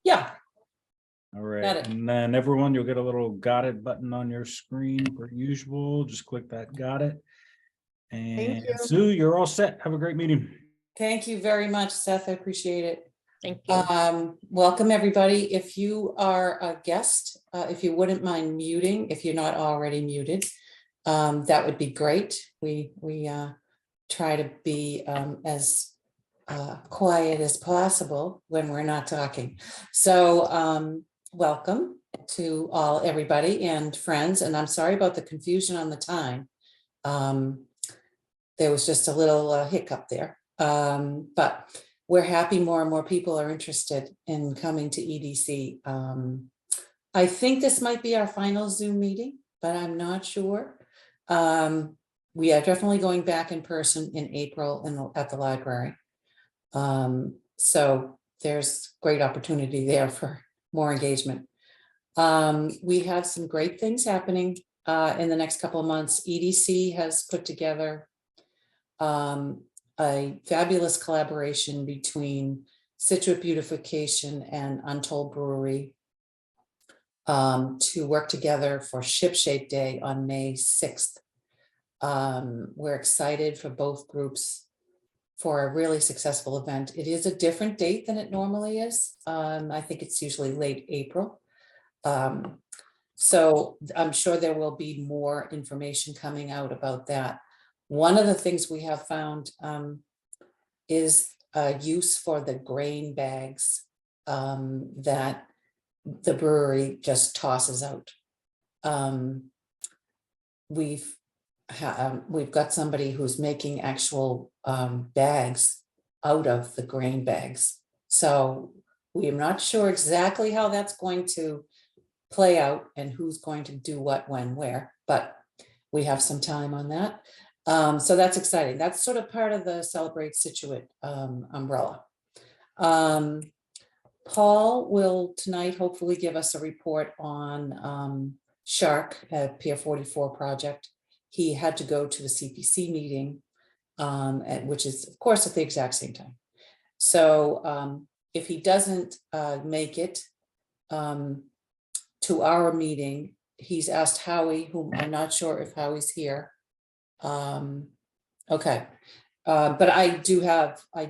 Yeah, All got right, it. and then everyone, you'll get a little got it button on your screen per usual. Just click that got it. And you. Sue, you're all set. Have a great meeting. Thank you very much, Seth. I appreciate it. Thank you. Welcome, everybody. If you are a guest, if you wouldn't mind muting, if you're not already muted, that would be great. We try to be as quiet as possible when we're not talking. So welcome to everybody and friends. And I'm sorry about the confusion on the time. There was just a little hiccup there. But we're happy more and more people are interested in coming to EDC. I think this might be our final Zoom meeting, but I'm not sure. We are definitely going back in person in April at the library. So there's great opportunity there for more engagement. We have some great things happening in the next couple of months. EDC has put together a fabulous collaboration between Scituate Beautification and Untold Brewery to work together for Ship Shape Day on May 6th. We're excited for both groups for a really successful event. It is a different date than it normally is. I think it's usually late April. So I'm sure there will be more information coming out about that. One of the things we have found is use for the grain bags that the brewery just tosses out. We've got somebody who's making actual bags out of the grain bags. So we are not sure exactly how that's going to play out and who's going to do what, when, where, but we have some time on that. So that's exciting. That's sort of part of the Celebrate Scituate umbrella. Paul will tonight hopefully give us a report on Shark at Pier 44 project. He had to go to the CPC meeting, which is of course at the exact same time. So if he doesn't make it to our meeting, he's asked Howie, whom I'm not sure if Howie's here. Okay, but I do have a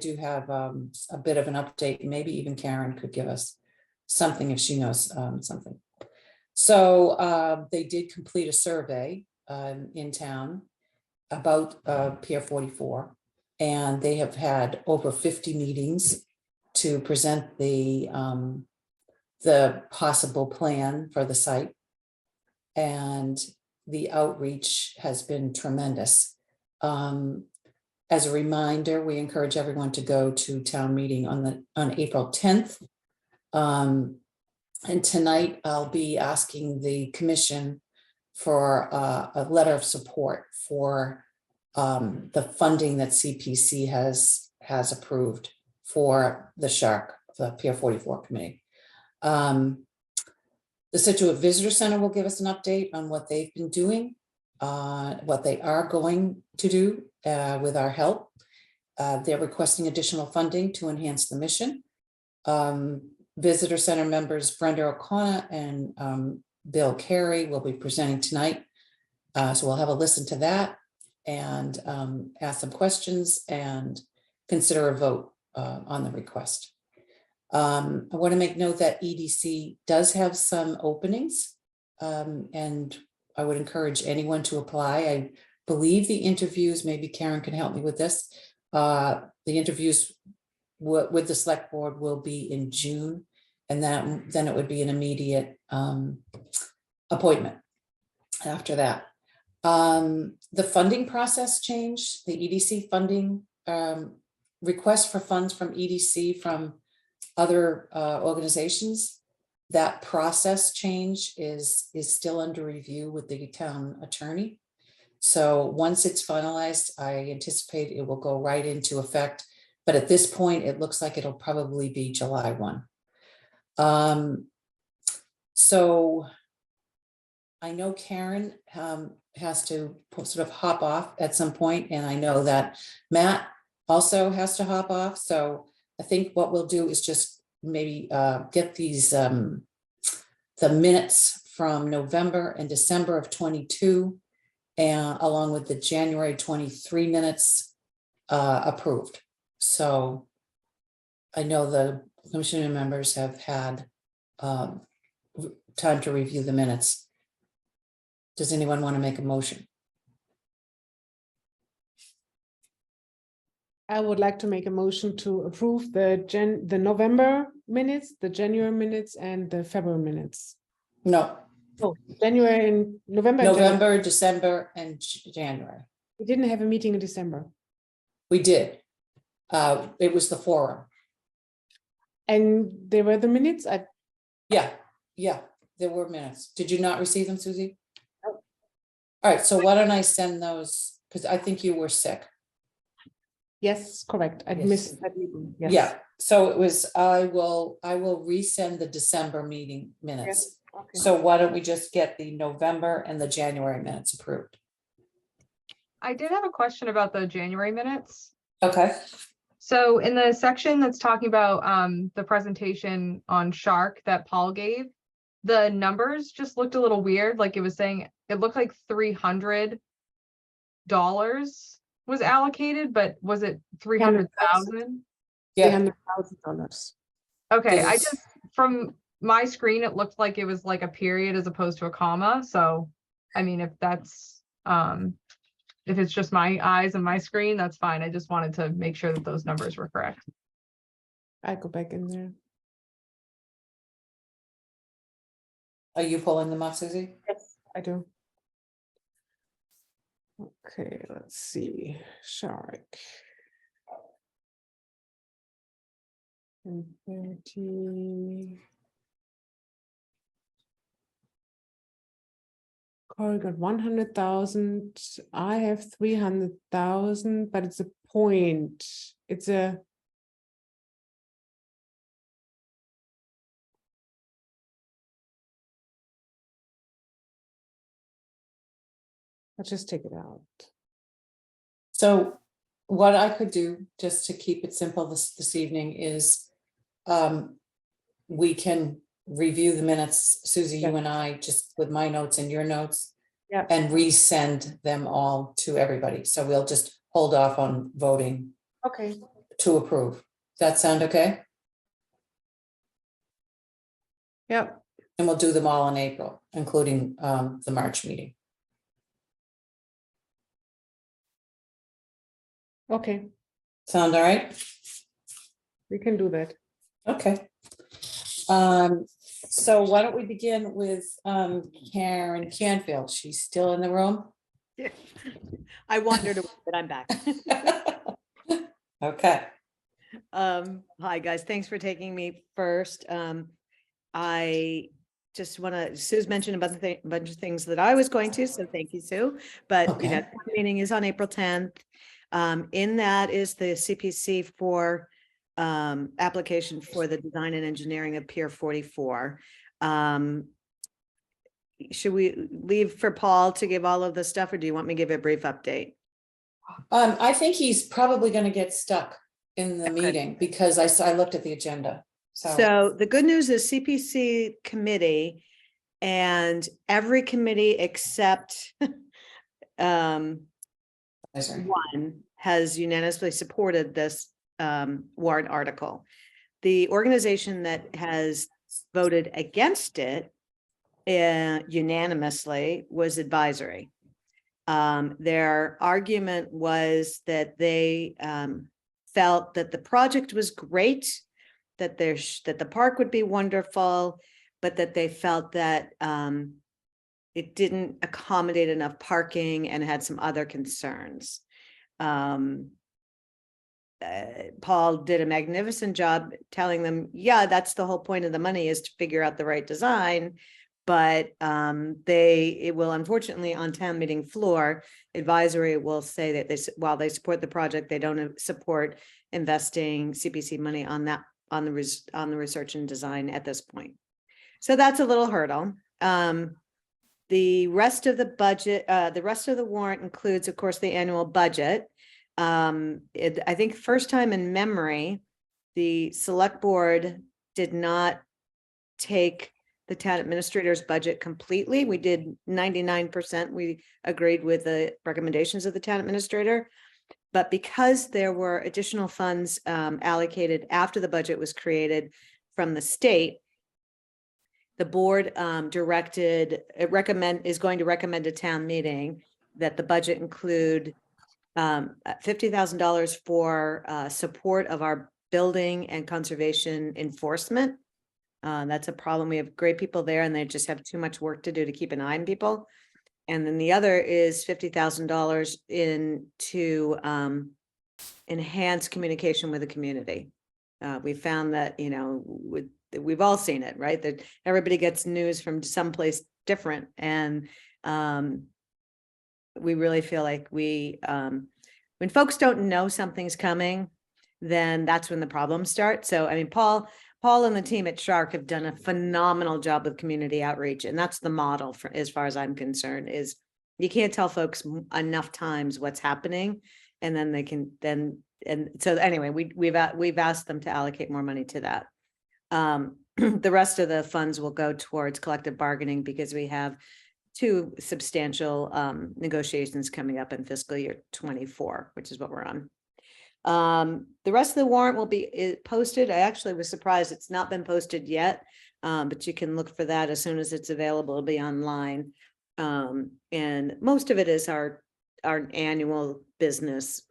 bit of an update. Maybe even Karen could give us something if she knows something. So they did complete a survey in town about Pier 44, and they have had over 50 meetings to present the possible plan for the site, and the outreach has been tremendous. As a reminder, we encourage everyone to go to town meeting on April 10th. And tonight I'll be asking the commission for a letter of support for the funding that CPC has approved for the Shark, the Pier 44 committee. The Scituate Visitor Center will give us an update on what they've been doing, what they are going to do with our help. They're requesting additional funding to enhance the mission. Visitor Center members Brenda O'Connor and Bill Carey will be presenting tonight. So we'll have a listen to that and ask some questions and consider a vote on the request. I want to make note that EDC does have some openings, and I would encourage anyone to apply. I believe the interviews, maybe Karen can help me with this, the interviews with the select board will be in June, and then it would be an immediate appointment after that. The funding process changed. The EDC funding request for funds from EDC from other organizations. That process change is still under review with the town attorney. So once it's finalized, I anticipate it will go right into effect. But at this point, it looks like it'll probably be July 1. So I know Karen has to sort of hop off at some point, and I know that Matt also has to hop off. So I think what we'll do is just maybe get these, the minutes from November and December of 22, and along with the January 23 minutes approved. So I know the commission members have had time to review the minutes. Does anyone want to make a motion? I would like to make a motion to approve the November minutes, the January minutes, and the February minutes. No, Oh, January and November. and January. November, December, and January. We didn't have a meeting in December. We did. It was the forum. And there were the minutes. Yeah, there were minutes. Did you not receive them, Susie? No. All right, so why don't I send those, because I think you were sick. Yes, correct. I Yes. missed that meeting. Yes. Yeah, so it was, I will resend the December meeting minutes. Yes. Okay. So why don't we just get the November and the January minutes approved? I did have a question about the January minutes. Okay, So in the section that's talking about the presentation on Shark that Paul gave, the numbers just looked a little weird. Like it was saying, it looked like $300 was allocated, but was it 300,000? yeah, $300,000. Okay, I Yes. just, from my screen, it looked like it was like a period as opposed to a comma. So, I mean, if that's, if it's just my eyes and my screen, that's fine. I just wanted to make sure that those numbers were correct. I go back in there. are you pulling them up, Susie? Yes, I do. Okay, let's see. Shark. And 30. Corey got 100,000. I have 300,000, but it's a point. It's a. Let's just take it out. So what I could do, just to keep it simple this evening, is we can review the minutes, Susie, you Yeah. and I, just with my notes and your notes, Yeah. and resend them all to everybody. So we'll just hold off on voting Okay. to approve. That sound okay? Yep. And we'll do them all in April, including the March meeting. Okay. Sound all right? We can do that. Okay. So why don't we begin with Karen Canfield? She's still in the room? Yeah. I wondered, but I'm back. Okay. Hi, guys. Thanks for taking me first. I just want to, Sue's mentioned about a bunch of things that I was going to, so thank you, Sue. But, you know, Okay. the meeting is on April 10th. In that is the CPC for application for the design and engineering of Pier 44. Should we leave for Paul to give all of the stuff, or do you want me to give a brief update? I think he's probably going to get stuck in the Okay. meeting because I looked at the agenda. So the good news is CPC committee and every committee except Sorry. one has unanimously supported this warrant article. The organization that has voted against it unanimously was advisory. Their argument was that they felt that the project was great, that that the park would be wonderful, but that they felt that it didn't accommodate enough parking and had some other concerns. Paul did a magnificent job telling them, yeah, that's the whole point of the money, is to figure out the right design. But it will, unfortunately, on town meeting floor, advisory will say that while they support the project, they don't support investing CPC money on the research and design at this point. So that's a little hurdle. The rest of the budget, the rest of the warrant includes, of course, the annual budget. I think first time in memory, the select board did not take the town administrator's budget completely. We did 99%. We agreed with the recommendations of the town administrator. But because there were additional funds allocated after the budget was created from the state, the board is going to recommend a town meeting that the budget include $50,000 for support of our building and conservation enforcement. That's a problem. We have great people there and they just have too much work to do to keep an eye on people. And then the other is $50,000 to enhance communication with the community. We found that, we've all seen it, right? That everybody gets news from someplace different. And we really feel like when folks don't know something's coming, then that's when the problems start. So, I mean, Paul and the team at Shark have done a phenomenal job with community outreach. And that's the model for, as far as I'm concerned, is you can't tell folks enough times what's happening. And then they can and so anyway, we've asked them to allocate more money to that. The rest of the funds will go towards collective bargaining because we have 2 substantial negotiations coming up in fiscal year 24, which is what we're on. The rest of the warrant will be posted. I actually was surprised it's not been posted yet, but you can look for that as soon as it's available. It'll be online. And most of it is our annual business,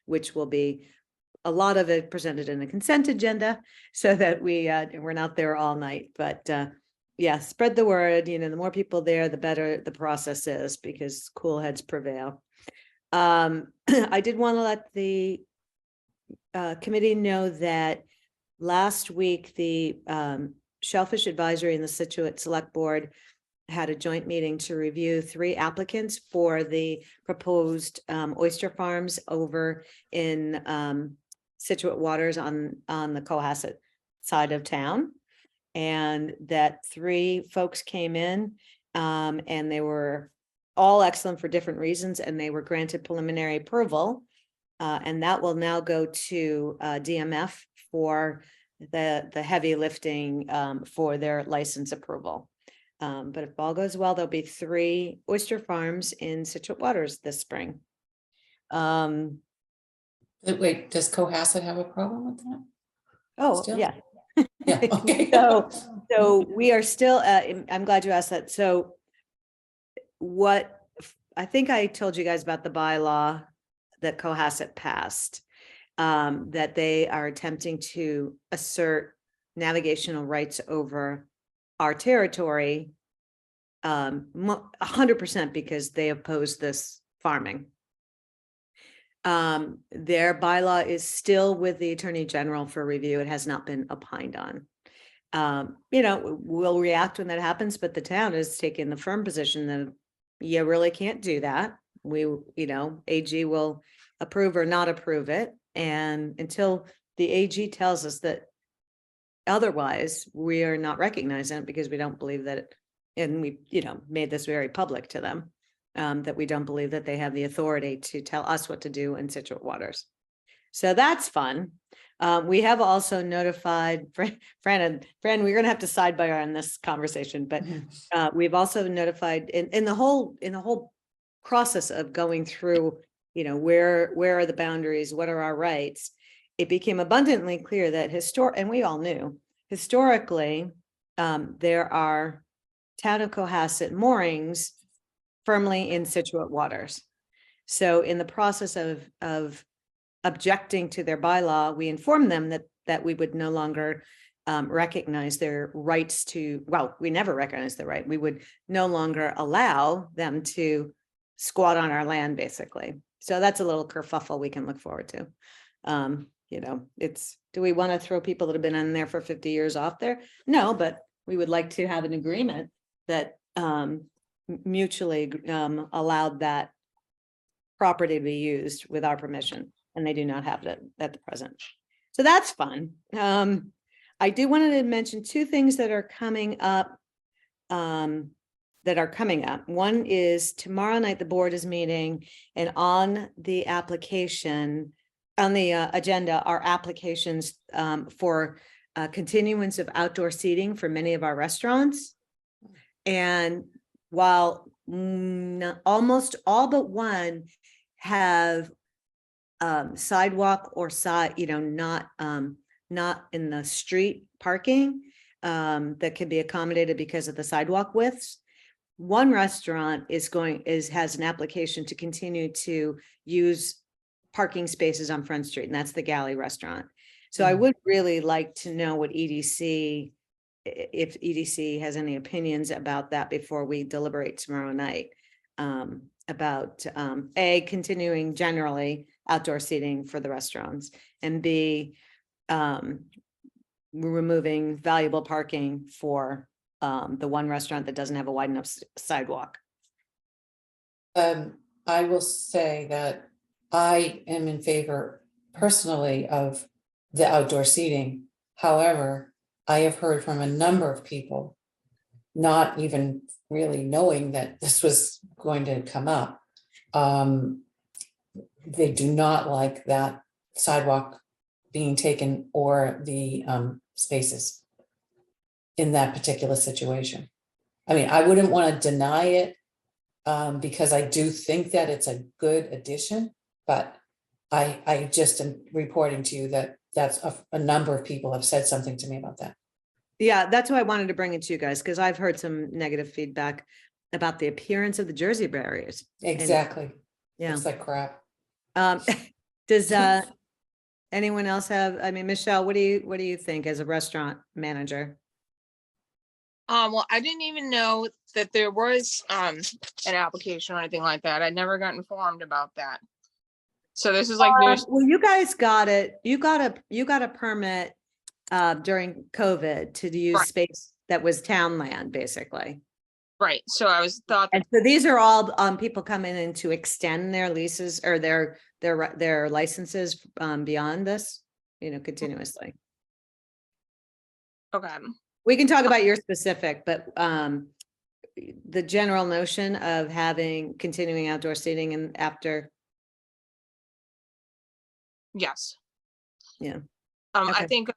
which will be a lot of it presented in a consent agenda so that we're not there all night. But yeah, spread the word. The more people there, the better the process is because cool heads prevail. I did want to let the committee know that last week, the Shellfish Advisory and the Scituate Select Board had a joint meeting to review 3 applicants for the proposed oyster farms over in Scituate waters on the Cohasset side of town. And that 3 folks came in and they were all excellent for different reasons, and they were granted preliminary approval. And that will now go to DMF for the heavy lifting for their license approval. But if all goes well, there'll be 3 oyster farms in Scituate waters this spring. Wait, does Cohasset have a problem with that? Oh, Still? yeah. Yeah, okay. So we are still, I'm glad you asked that. So what I think I told you guys about the bylaw that Cohasset passed, that they are attempting to assert navigational rights over our territory 100% because they oppose this farming. Their bylaw is still with the Attorney General for review. It has not been opined on. We'll react when that happens, but the town is taking the firm position that you really can't do that. AG will approve or not approve it. And until the AG tells us that otherwise, we are not recognizing it because we don't believe that it, and we, made this very public to them, that we don't believe that they have the authority to tell us what to do in Scituate waters. So that's fun. We have also notified Fran, we're going to have to sidebar on this conversation, but we've also notified in the whole process of going through, where are the boundaries, what are our rights? It became abundantly clear that and we all knew historically, there are town of Cohasset moorings firmly in Scituate waters. So in the process of objecting to their bylaw, we informed them that we would no longer recognize their rights we never recognized the right. We would no longer allow them to squat on our land, basically. So that's a little kerfuffle we can look forward to. Do we want to throw people that have been in there for 50 years off there? No, but we would like to have an agreement that mutually allowed that property to be used with our permission, and they do not have that at the present. So that's fun. I do want to mention 2 things that are coming up. One is tomorrow night the board is meeting, and on the application, on the agenda are applications for continuance of outdoor seating for many of our restaurants. And while almost all but one have sidewalk or side, not in the street parking that can be accommodated because of the sidewalk widths. One restaurant has an application to continue to use parking spaces on Front Street, and that's the Galley Restaurant. So I would really like to know what EDC, if EDC has any opinions about that before we deliberate tomorrow night, about A, continuing generally outdoor seating for the restaurants, and B, removing valuable parking for the one restaurant that doesn't have a wide enough sidewalk. I will say that I am in favor personally of the outdoor seating. However, I have heard from a number of people, not even really knowing that this was going to come up. They do not like that sidewalk being taken or the spaces in that particular situation. I mean, I wouldn't want to deny it because I do think that it's a good addition, but I just am reporting to you that that's a number of people have said something to me about that. Yeah, that's why I wanted to bring it to you guys, because I've heard some negative feedback about the appearance of the Jersey barriers. Exactly. Yeah. Looks like crap. Does anyone else have, I mean, Michelle, what do you think as a restaurant manager? Well, I didn't even know that there was an application or anything like that. I never got informed about that. So this is like news. Well, you guys got it. You got a permit during COVID to use Right. space that was town land, basically. Right. So I thought And so these are all people coming in to extend their leases or their licenses beyond this, continuously. okay. We can talk about your specific, but the general notion of having continuing outdoor seating and after. Yes. Yeah. I Okay. think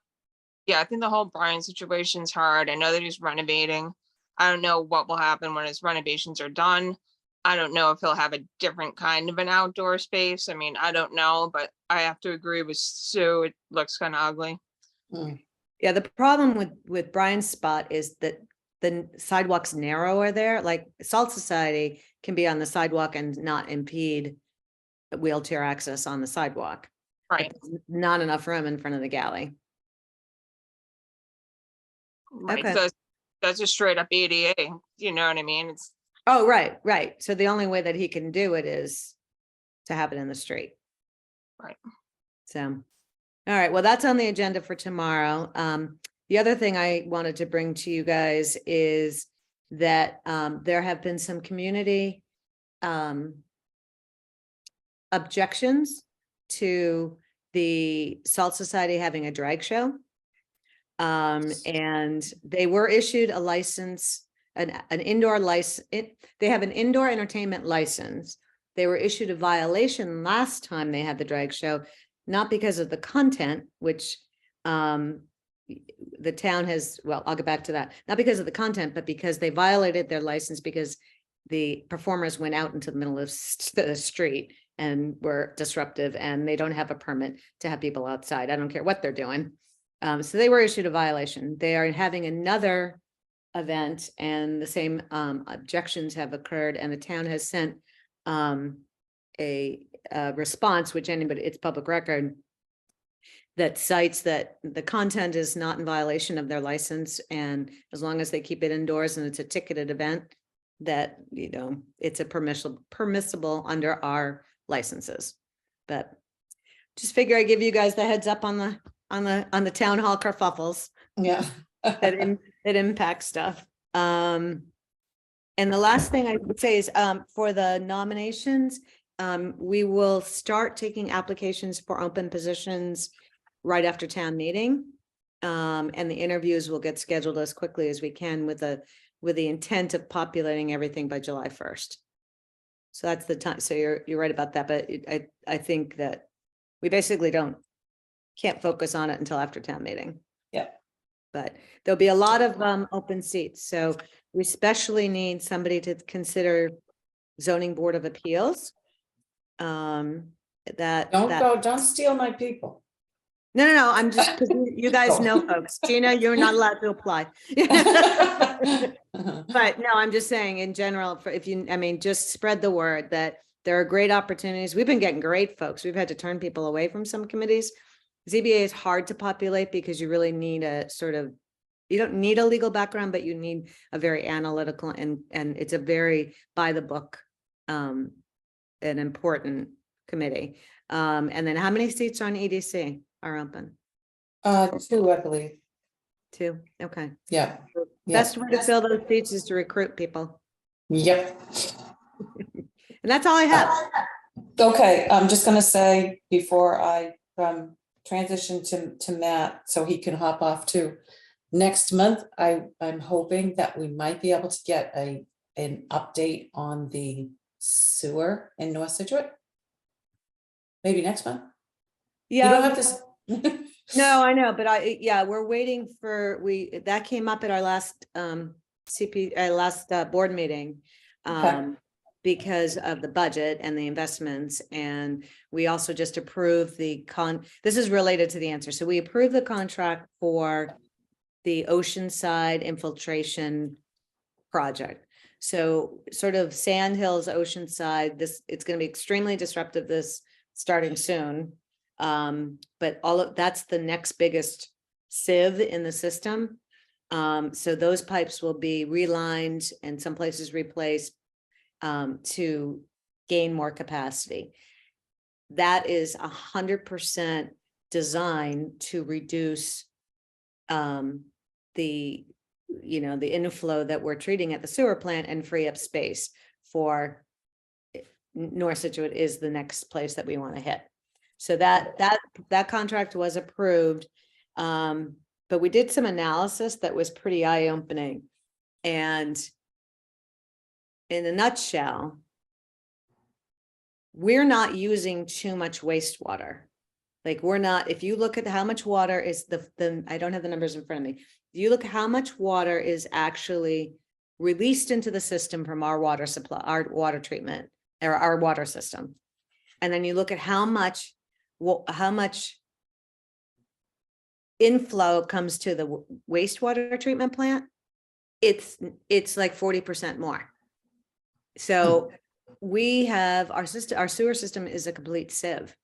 the whole Brian situation's hard. I know that he's renovating. I don't know what will happen when his renovations are done. I don't know if he'll have a different kind of an outdoor space. I mean, I don't know, but I have to agree with Sue. It looks kind of ugly. Yeah, the problem with Brian's spot is that the sidewalk's narrower there. Like Salt Society can be on the sidewalk and not impede wheelchair access on the sidewalk. Right. But there's not enough room in front of the galley. Right. Okay. That's a straight up ADA. You know what I mean? It's Oh, right. So the only way that he can do it is to have it in the street. right. So, all right, well, that's on the agenda for tomorrow. The other thing I wanted to bring to you guys is that there have been some community objections to the Salt Society having a drag show. And they were issued a license, an indoor license. They have an indoor entertainment license. They were issued a violation last time they had the drag show, not because of the content, which the town has, well, I'll get back to that. Not because of the content, but because they violated their license because the performers went out into the middle of the street and were disruptive, and they don't have a permit to have people outside. I don't care what they're doing. So they were issued a violation. They are having another event and the same objections have occurred, and the town has sent a response, which it's public record, that cites that the content is not in violation of their license, and as long as they keep it indoors and it's a ticketed event, that it's a permissible under our licenses. But just figure I give you guys the heads up on the town hall kerfuffles Yeah. that impact stuff. And the last thing I would say is for the nominations, we will start taking applications for open positions right after town meeting. And the interviews will get scheduled as quickly as we can with the intent of populating everything by July 1st. So that's the time. So you're right about that. But I think that we basically can't focus on it until after town meeting. Yeah. But there'll be a lot of open seats, so we especially need somebody to consider zoning board of appeals. Don't steal my people. No, I'm just, 'cause you guys know, folks, Gina, you're not allowed to apply. But no, I'm just saying in general, for if you, I mean, just spread the word that there are great opportunities. We've been getting great folks. We've had to turn people away from some committees. ZBA is hard to populate because you really need a sort of, you don't need a legal background, but you need a very analytical and it's a very by the book, an important committee. And then how many seats on EDC are open? 2, I believe. 2. Okay. Yeah. Best way to fill those seats is to recruit people. Yep. And that's all I have. Okay, I'm just gonna say before I transition to Matt, so he can hop off too. Next month, I'm hoping that we might be able to get an update on the sewer in North Situate. Maybe next month. You don't have to. No, I know, but we're waiting for, that came up at our last board meeting. Okay. Because of the budget and the investments, and we also just approved this is related to the answer. So we approved the contract for the Oceanside infiltration project. So sort of Sand Hills, Oceanside, it's going to be extremely disruptive this starting soon. But that's the next biggest sieve in the system. So those pipes will be relined and some places replaced to gain more capacity. That is 100% designed to reduce the inflow that we're treating at the sewer plant and free up space for North Scituate is the next place that we want to hit. So that contract was approved, but we did some analysis that was pretty eye-opening. And in a nutshell, we're not using too much wastewater. Like we're not, if you look at how much water is I don't have the numbers in front of me. You look at how much water is actually released into the system from our water supply, our water treatment, or our water system. And then you look at how much inflow comes to the wastewater treatment plant. It's like 40% more. So we have our sewer system is a complete sieve,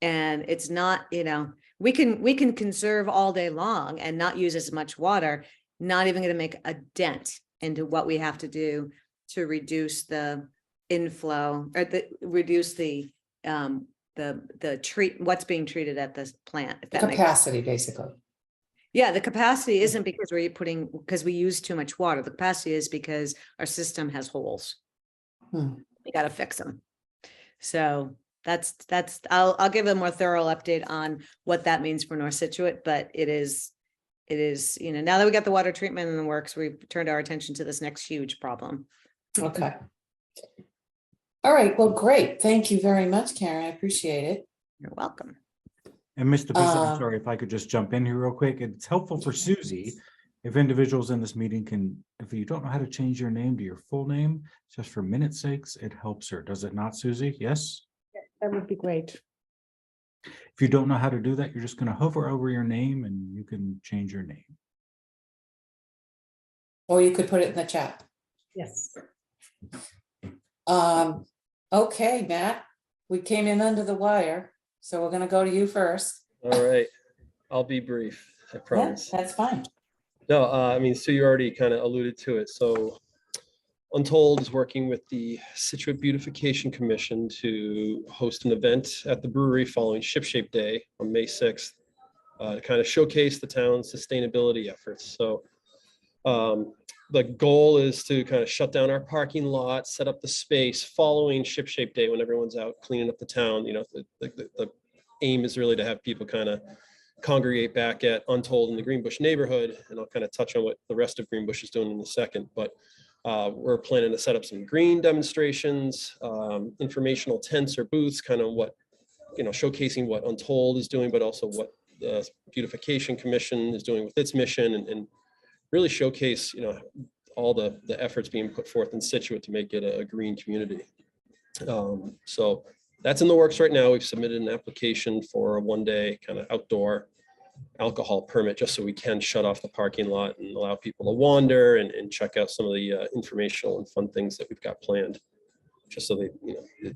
and it's not, we can conserve all day long and not use as much water, not even going to make a dent into what we have to do to reduce the inflow or reduce the what's being treated at this plant. If that Capacity, basically. Yeah, the capacity isn't because because we use too much water. The capacity is because our system has holes. We got to fix them. So I'll give a more thorough update on what that means for North Scituate, but it is, now that we got the water treatment in the works, we've turned our attention to this next huge problem. Okay. All right. Well, great. Thank you very much, Karen. I appreciate it. You're welcome. And Mr. Bishop, I'm sorry if I could just jump in here real quick. It's helpful for Susie if individuals in this meeting if you don't know how to change your name to your full name, just for minute sakes, it helps her. Does it not, Susie? Yes? That would be great. If you don't know how to do that, you're just going to hover over your name and you can change your name. Or you could put it in the chat. Yes. Okay, Matt, we came in under the wire, so we're gonna go to you first. All right, I'll be brief, I promise. Yeah, that's fine. No, I mean, Sue, you already kind of alluded to it. So Untold is working with the Scituate Beautification Commission to host an event at the brewery following Ship Shape Day on May 6th, to kind of showcase the town's sustainability efforts. So the goal is to kind of shut down our parking lot, set up the space following Ship Shape Day when everyone's out cleaning up the town. The aim is really to have people kind of congregate back at Untold in the Greenbush neighborhood, and I'll kind of touch on what the rest of Greenbush is doing in a second. But we're planning to set up some green demonstrations, informational tents or booths, kind of showcasing what Untold is doing, but also what the Beautification Commission is doing with its mission, and really showcase, all the efforts being put forth in Scituate to make it a green community. So that's in the works right now. We've submitted an application for a 1-day kind of outdoor alcohol permit, just so we can shut off the parking lot and allow people to wander and check out some of the informational and fun things that we've got planned, just so they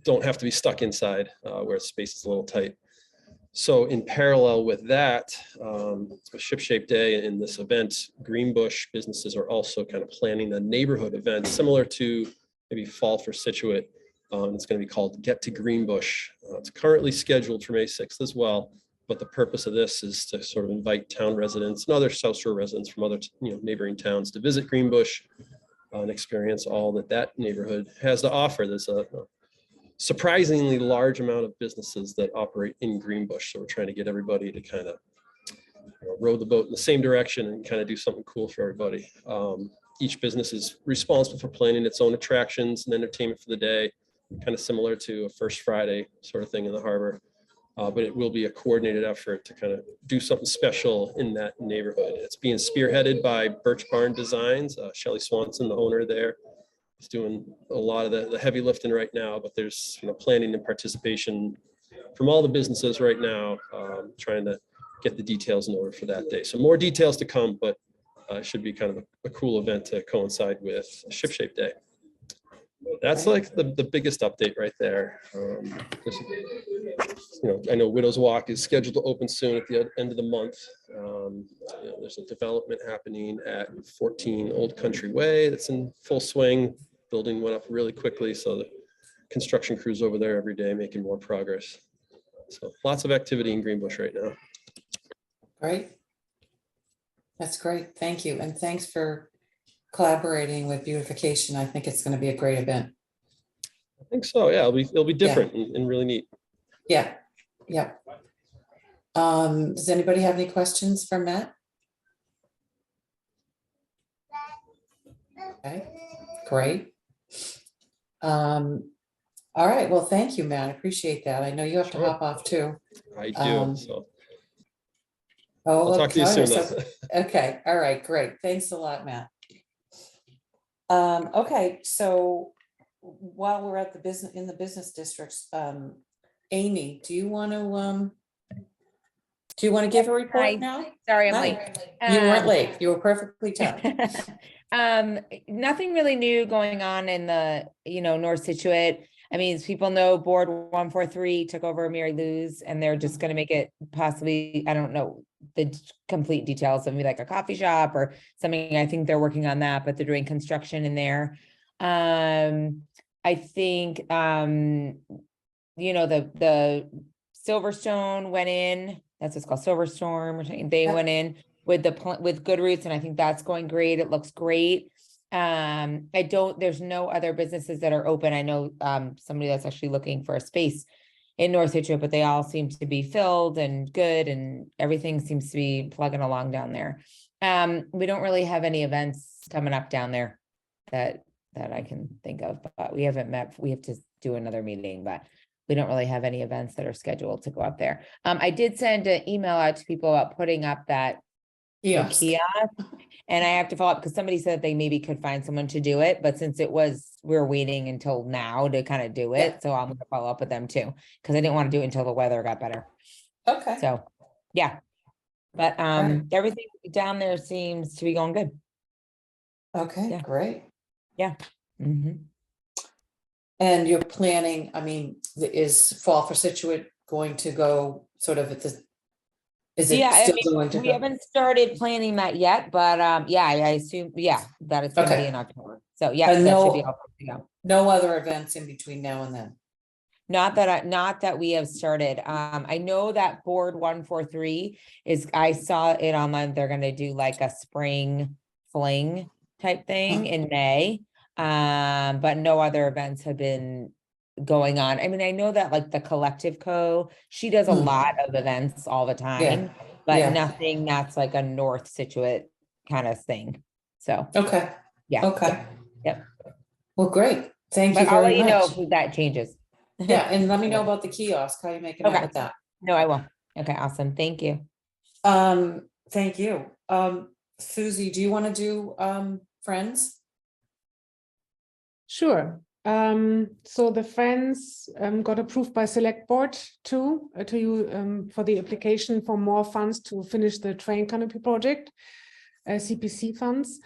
don't have to be stuck inside where space is a little tight. So in parallel with that, with Ship Shape Day and this event, Greenbush businesses are also kind of planning a neighborhood event similar to maybe Fall for Scituate. It's going to be called Get to Greenbush. It's currently scheduled for May 6th as well. But the purpose of this is to sort of invite town residents and other South Shore residents from other neighboring towns to visit Greenbush and experience all that neighborhood has to offer. There's a surprisingly large amount of businesses that operate in Greenbush. So we're trying to get everybody to kind of row the boat in the same direction and kind of do something cool for everybody. Each business is responsible for planning its own attractions and entertainment for the day, kind of similar to a First Friday sort of thing in the harbor. But it will be a coordinated effort to kind of do something special in that neighborhood. It's being spearheaded by Birch Barn Designs. Shelley Swanson, the owner there, is doing a lot of the heavy lifting right now, but there's planning and participation from all the businesses right now, trying to get the details in order for that day. So more details to come, but it should be kind of a cool event to coincide with Ship Shape Day. That's like the biggest update right there. I know Widow's Walk is scheduled to open soon at the end of the month. There's a development happening at 14 Old Country Way that's in full swing. Building went up really quickly, so the construction crews over there every day making more progress. So lots of activity in Greenbush right now. Great. That's great. Thank you. And thanks for collaborating with Beautification. I think it's going to be a great event. I think so. Yeah, it'll be different and really neat. Yeah. Yeah. Does anybody have any questions for Matt? Okay, great. All right. Well, thank you, Matt. I appreciate that. I know you have to hop off too. I do. So I'll talk to you soon. Okay. All right. Great. Thanks a lot, Matt. Okay. So while we're at the business districts, Amy, do you want to give a report Hi. now? Sorry, I'm Hi. late. You weren't late. You were perfectly timed. Nothing really new going on in the, North Scituate. I mean, as people know, Board 143 took over Mary Lou's, and they're just going to make it possibly, I don't know the complete details of maybe like a coffee shop or something. I think they're working on that, but they're doing construction in there. I think, the Silverstone went in, that's what's called Silverstorm or something. They went in with Good Roots, and I think that's going great. It looks great. There's no other businesses that are open. I know somebody that's actually looking for a space in North Scituate, but they all seem to be filled and good, and everything seems to be plugging along down there. We don't really have any events coming up down there that I can think of, but we haven't met. We have to do another meeting, but we don't really have any events that are scheduled to go up there. I did send an email out to people about putting up that kiosk, and I have to follow up because somebody said they maybe could find someone to do it, but since we're waiting until now to kind of do it, so I'm going to follow up with them too, because I didn't want to do it until the weather got better. Okay. So yeah, but everything down there seems to be going good. Okay, great. Yeah. Mm-hmm. And you're planning, I mean, is Fall for Scituate going to go sort of at the, is it still going to we go? haven't started planning that yet, but I assume, that it's gonna be in October. So yeah, And that should be all set to go. No other events in between now and then? Not that we have started. I know that Board 143 I saw it online. They're gonna do like a spring fling type thing in May. But no other events have been going on. I mean, I know that like the Collective Co, she does a lot of events all the time, but nothing that's like a North Scituate kind of thing. So okay. Okay. Yep. Well, great. Thank you very much. I'll let you know if that changes. Yeah, and let me know about the kiosk, how you making out with that. No, I will. Okay, awesome. Thank you. Thank you. Susie, do you want to do Friends? Sure. So the Friends got approved by Select Board too, to you for the application for more funds to finish the train canopy project, CPC funds.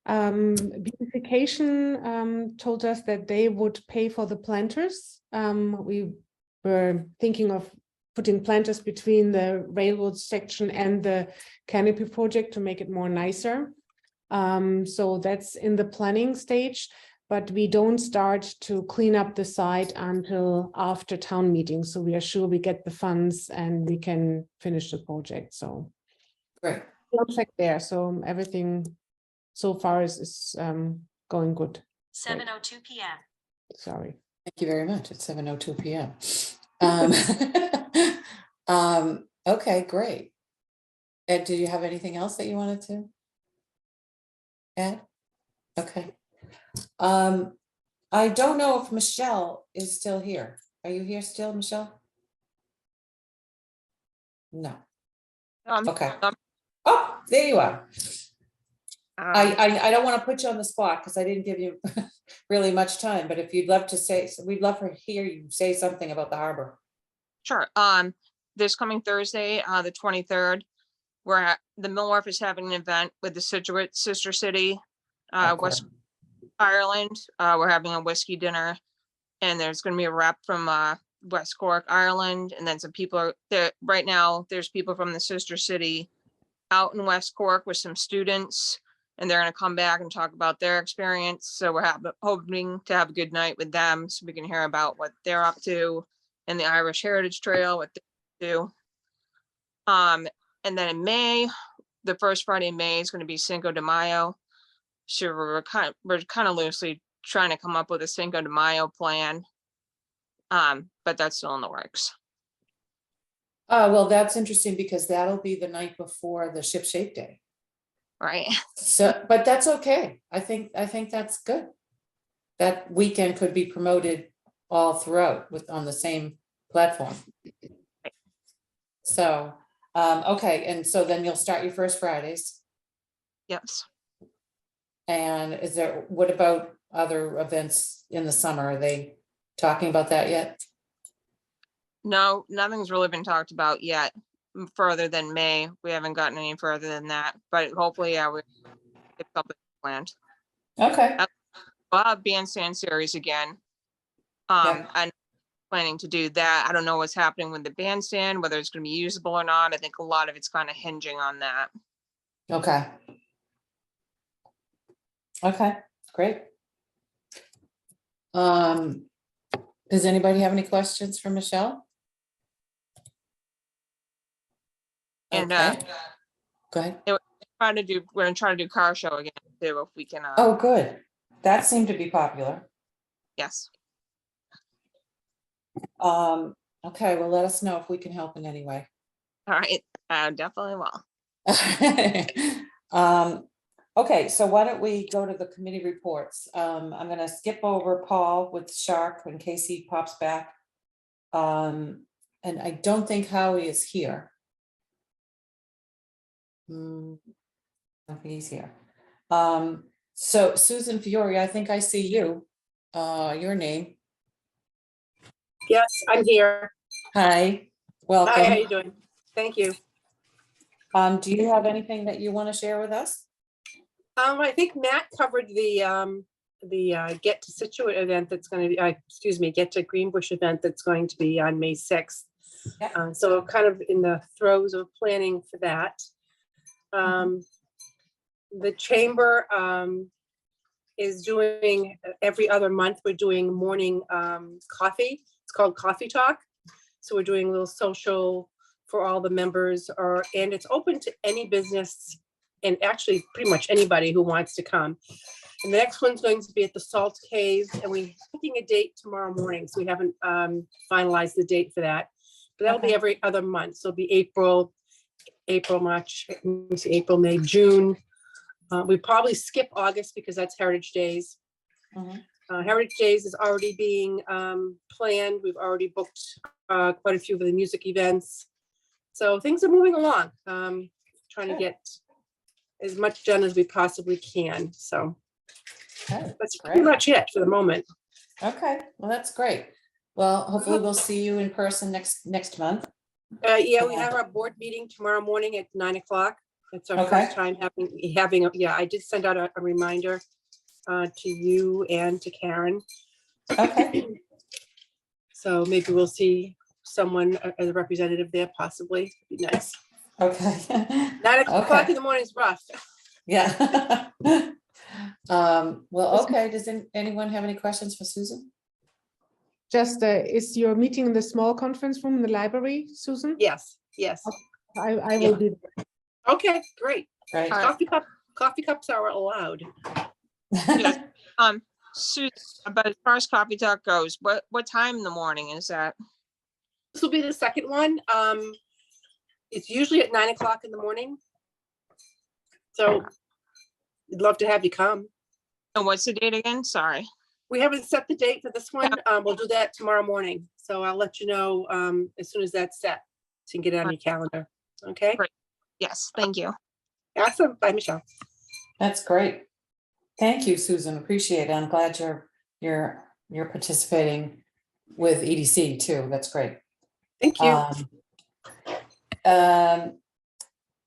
Beautification told us that they would pay for the planters. We were thinking of putting planters between the railroad section and the canopy project to make it more nicer. So that's in the planning stage, but we don't start to clean up the site until after town meeting. So we are sure we get the funds and we can finish the project. So Great. we'll check there. So everything so far is going good. 7:02 p.m. Sorry. Thank you very much. It's 7:02 p.m. Okay, great. Ed, do you have anything else that you wanted to add? Okay. I don't know if Michelle is still here. Are you here still, Michelle? No. Okay. Oh, there you are. I don't want to put you on the spot because I didn't give you really much time, but if you'd love to say, we'd love to hear you say something about the harbor. Sure. This coming Thursday, the 23rd, the Mill Wharf is having an event with the Scituate sister city, Okay. West Ireland. We're having a whiskey dinner, and there's going to be a rep from West Cork, Ireland, and then some people are there right now. There's people from the sister city out in West Cork with some students, and they're going to come back and talk about their experience. So we're hoping to have a good night with them, so we can hear about what they're up to and the Irish Heritage Trail, what they do. And then in May, the first Friday in May is going to be Cinco de Mayo. So we're kind of loosely trying to come up with a Cinco de Mayo plan, but that's still in the works. Well, that's interesting because that'll be the night before the Ship Shape Day. Right. So, but that's okay. I think that's good. That weekend could be promoted all throughout on the same platform. So, okay, and so then you'll start your first Fridays. Yes. And what about other events in the summer? Are they talking about that yet? No, nothing's really been talked about yet further than May. We haven't gotten any further than that, but hopefully we get something planned. Okay. We'll have bandstand series again. Yeah. I'm planning to do that. I don't know what's happening with the bandstand, whether it's going to be usable or not. I think a lot of it's kind of hinging on that. Okay. Okay, great. Does anybody have any questions for Michelle? And Okay. Go ahead. we're going to try to do car show again too, if we can. Oh, good. That seemed to be popular. Yes. Okay, well, let us know if we can help in any way. All right. I definitely will. Okay, so why don't we go to the committee reports? I'm gonna skip over Paul with Shark in case he pops back. And I don't think Howie is here. I don't think he's here. So Susan Fiore, I think I see you, your name. Yes, I'm here. Hi, welcome. Hi, how you doing? Thank you. Do you have anything that you want to share with us? I think Matt covered the Get to Scituate event that's going to be, Get to Greenbush event that's going to be on May 6th. Yep. So kind of in the throes of planning for that. The chamber is doing every other month. We're doing morning coffee. It's called Coffee Talk. So we're doing a little social for all the members, and it's open to any business and actually pretty much anybody who wants to come. And the next one's going to be at the Salt Cave, and we're picking a date tomorrow morning. So we haven't finalized the date for that, but that'll be every other month. So it'll be April, March, April, May, June. We probably skip August because that's Heritage Days. Heritage Days is already being planned. We've already booked quite a few of the music events. So things are moving along, trying to Good. get as much done as we possibly can. So Okay, that's great. pretty much it for the moment. Okay, well, that's great. Well, hopefully we'll see you in person next month. Yeah, we have our board meeting tomorrow morning at 9 o'clock. It's our Okay. first time yeah, I did send out a reminder to you and to Karen. Okay, So maybe we'll see someone as a representative there possibly. Be nice. okay. 9 o'clock Okay. in the morning is rough. Yeah. Well, okay, does anyone have any questions for Susan? Just, is your meeting in the small conference room in the library, Susan? Yes, yes. I will be there. Okay, great. Right. All right. Coffee cups are allowed. Yes. Susan, but as far as coffee talk goes, what time in the morning is that? This will be the second one. It's usually at 9 o'clock in the morning. So we'd love to have you come. And what's the date again? Sorry. We haven't set the date for this one. We'll do that tomorrow morning. So I'll let you know as soon as that's set. So you can get it on your calendar. Okay? Great. Yes, thank you. Awesome. Bye, Michelle. That's great. Thank you, Susan. Appreciate it. I'm glad you're participating with EDC too. That's great. Thank you.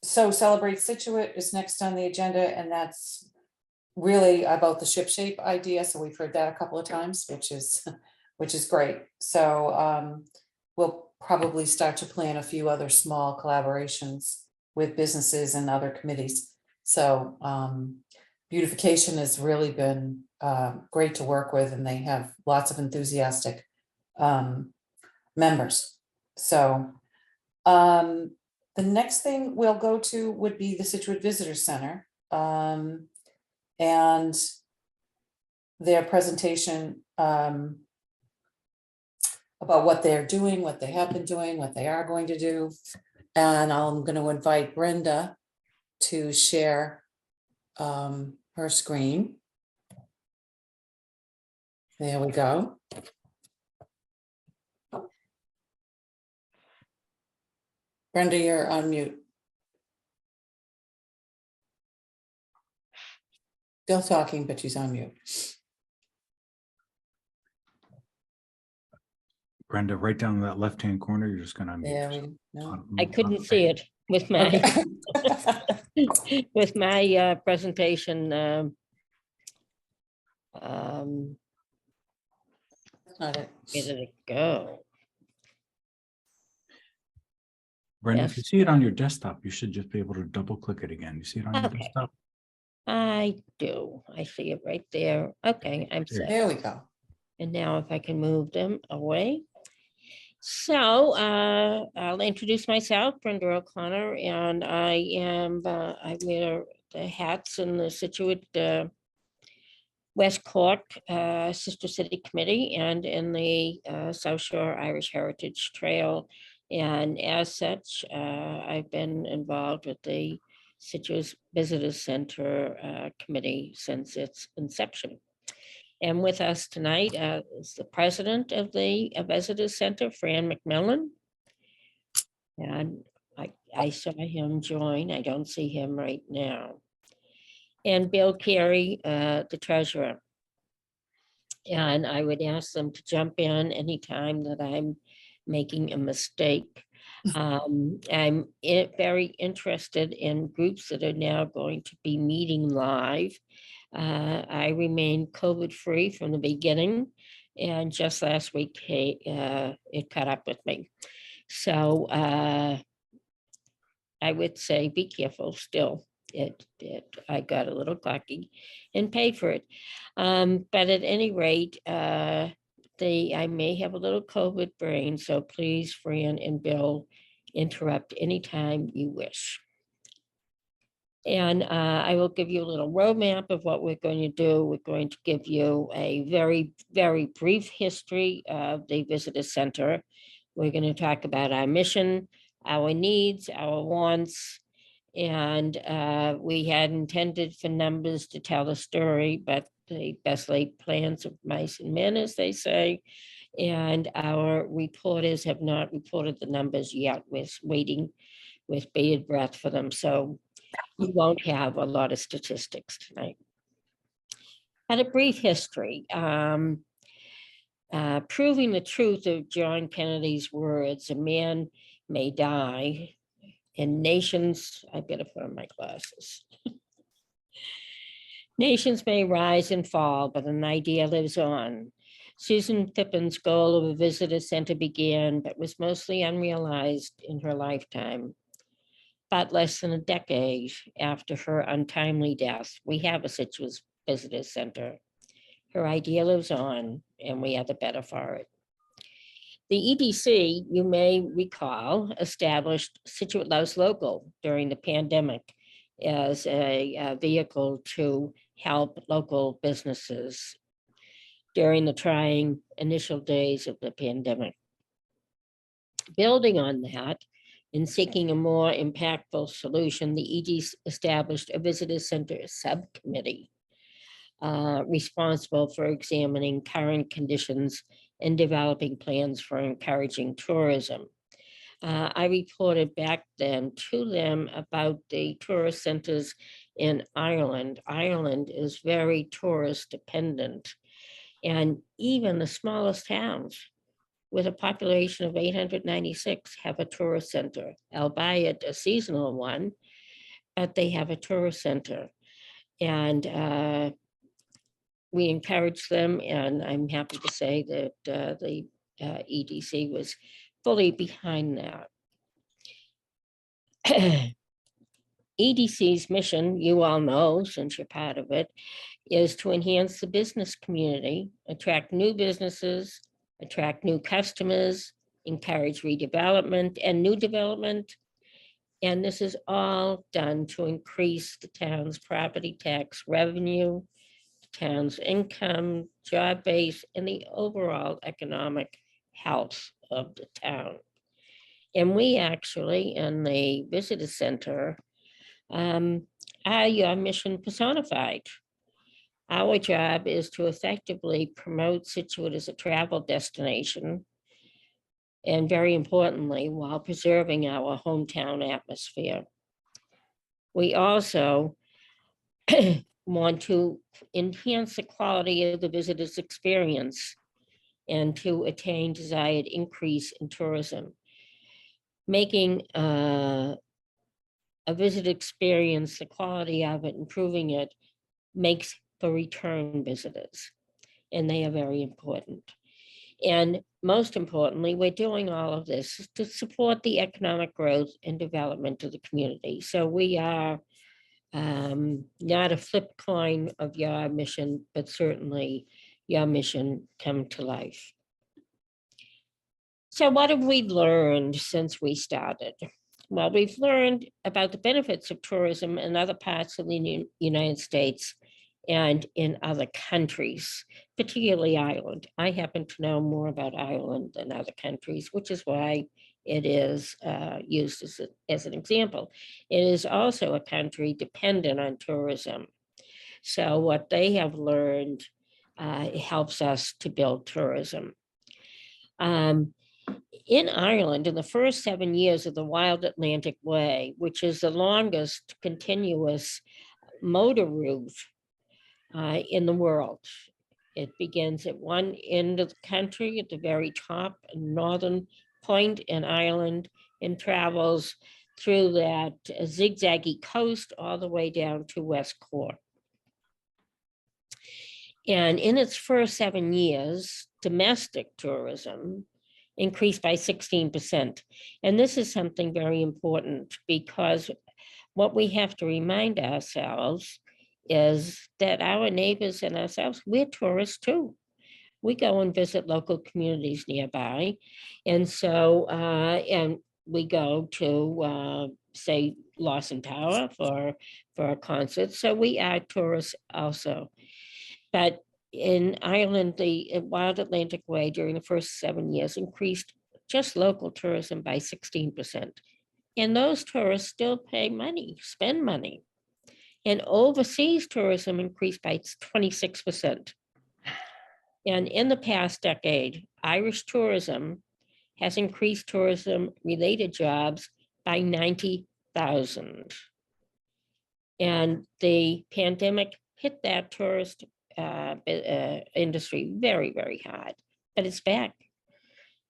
So Celebrate Scituate is next on the agenda, and that's really about the ship shape idea. So we've heard that a couple of times, which is great. So we'll probably start to plan a few other small collaborations with businesses and other committees. So beautification has really been great to work with, and they have lots of enthusiastic members. So the next thing we'll go to would be the Scituate Visitor Center and their presentation about what they're doing, what they have been doing, what they are going to do. And I'm going to invite Brenda to share her screen. There we go. Brenda, you're on mute. Still talking, but she's on mute. Brenda, right down in that left-hand corner, you're just gonna. Yeah, no. I couldn't see it with my, Okay. with my presentation. That's not it. Where did it go? Brenda, if you Yes. see it on your desktop, you should just be able to double click it again. You see it on your Okay. desktop? I do. I see it right there. Okay, I'm There you set. There we go. And now if I can move them away. So I'll introduce myself, Brenda O'Connor, and I wear the hats in the Scituate West Cork Sister City Committee and in the South Shore Irish Heritage Trail. And as such, I've been involved with the Scituate Visitor Center Committee since its inception. And with us tonight is the president of the Visitor Center, Fran McMillan. And I saw him join. I don't see him right now. And Bill Carey, the treasurer. And I would ask them to jump in anytime that I'm making a mistake. I'm very interested in groups that are now going to be meeting live. I remained COVID-free from the beginning, and just last week, it caught up with me. So I would say be careful still. I got a little cocky and paid for it. But at any rate, I may have a little COVID brain, so please, Fran and Bill, interrupt anytime you wish. And I will give you a little roadmap of what we're going to do. We're going to give you a very, very brief history of the visitor center. We're going to talk about our mission, our needs, our wants. And we had intended for numbers to tell the story, but the best laid plans of mice and men, as they say. And our reporters have not reported the numbers yet. We're waiting with bated breath for them. So we won't have a lot of statistics tonight. Had a brief history. Proving the truth of John Kennedy's words, a man may die and nations, I better put on my glasses. Nations may rise and fall, but an idea lives on. Susan Pippin's goal of a visitor center began, but was mostly unrealized in her lifetime. But less than a decade after her untimely death, we have a Scituate Visitor Center. Her idea lives on, and we are the better for it. The EDC, you may recall, established Scituate Loves Local during the pandemic as a vehicle to help local businesses during the trying initial days of the pandemic. Building on that, in seeking a more impactful solution, the EDC established a visitor center subcommittee responsible for examining current conditions and developing plans for encouraging tourism. I reported back then to them about the tourist centers in Ireland. Ireland is very tourist dependent, and even the smallest towns with a population of 896 have a tourist center, albeit a seasonal one, but they have a tourist center. And we encourage them, and I'm happy to say that the EDC was fully behind that. EDC's mission, you all know since you're part of it, is to enhance the business community, attract new businesses, attract new customers, encourage redevelopment and new development. And this is all done to increase the town's property tax revenue, the town's income, job base, and the overall economic health of the town. And we actually, in the visitor center, are your mission personified. Our job is to effectively promote Scituate as a travel destination, and very importantly, while preserving our hometown atmosphere. We also want to enhance the quality of the visitor's experience and to attain desired increase in tourism. Making a visit experience, the quality of it, improving it, makes for return visitors, and they are very important. And most importantly, we're doing all of this to support the economic growth and development of the community. So we are not a flip coin of your mission, but certainly your mission come to life. So what have we learned since we started? Well, we've learned about the benefits of tourism in other parts of the United States and in other countries, particularly Ireland. I happen to know more about Ireland than other countries, which is why it is used as an example. It is also a country dependent on tourism. So what they have learned helps us to build tourism. In Ireland, in the first 7 years of the Wild Atlantic Way, which is the longest continuous motor route in the world. It begins at one end of the country at the very top, northern point in Ireland, and travels through that zigzaggy coast all the way down to West Cork. And in its first 7 years, domestic tourism increased by 16%. And this is something very important, because what we have to remind ourselves is that our neighbors and ourselves, we're tourists too. We go and visit local communities nearby. And so, and we go to, say, Lawson Tower for a concert. So we are tourists also. But in Ireland, the Wild Atlantic Way during the first 7 years increased just local tourism by 16%. And those tourists still pay money, spend money. And overseas tourism increased by 26%. And in the past decade, Irish tourism has increased tourism-related jobs by 90,000. And the pandemic hit that tourist industry very, very hard, but it's back.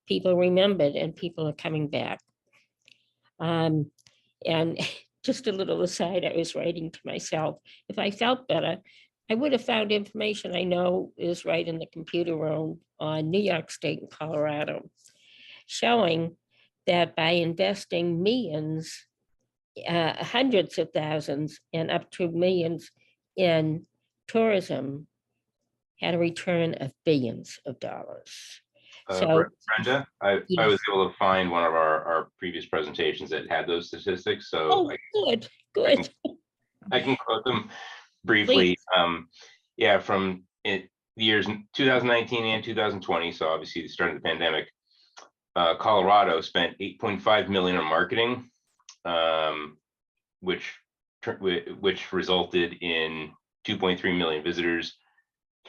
People remembered and people are coming back. And just a little aside, I was writing to myself, if I felt better, I would have found information I know is right in the computer room on New York State and Colorado, showing that by investing millions, hundreds of thousands and up to millions in tourism, had a return of billions of dollars. So Brenda, I yes. was able to find one of our previous presentations that had those statistics, so Oh, good, good. I can quote them briefly. Yeah, from the years 2019 and 2020, so obviously the start of the pandemic, Colorado spent 8.5 million on marketing, which resulted in 2.3 million visitors,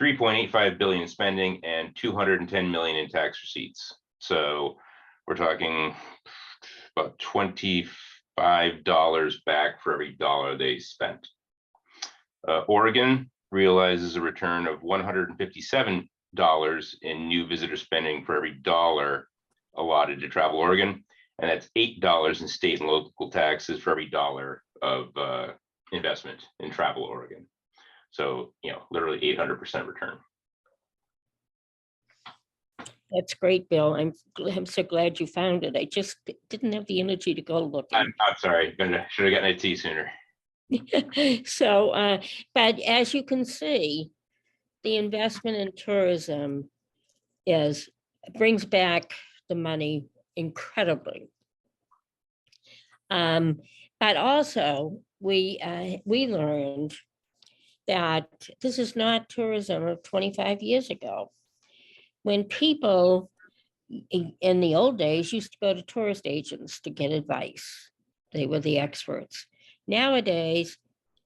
3.85 billion in spending, and 210 million in tax receipts. So we're talking about $25 back for every dollar they spent. Oregon realizes a return of $157 in new visitor spending for every dollar allotted to Travel Oregon, and that's $8 in state and local taxes for every dollar of investment in Travel Oregon. So, you know, literally 800% return. That's great, Bill. I'm so glad you found it. I just didn't have the energy to go looking. I'm sorry, should have gotten it to you sooner. So, but as you can see, the investment in tourism brings back the money incredibly. But also we learned that this is not tourism of 25 years ago. When people in the old days used to go to tourist agents to get advice, they were the experts. Nowadays,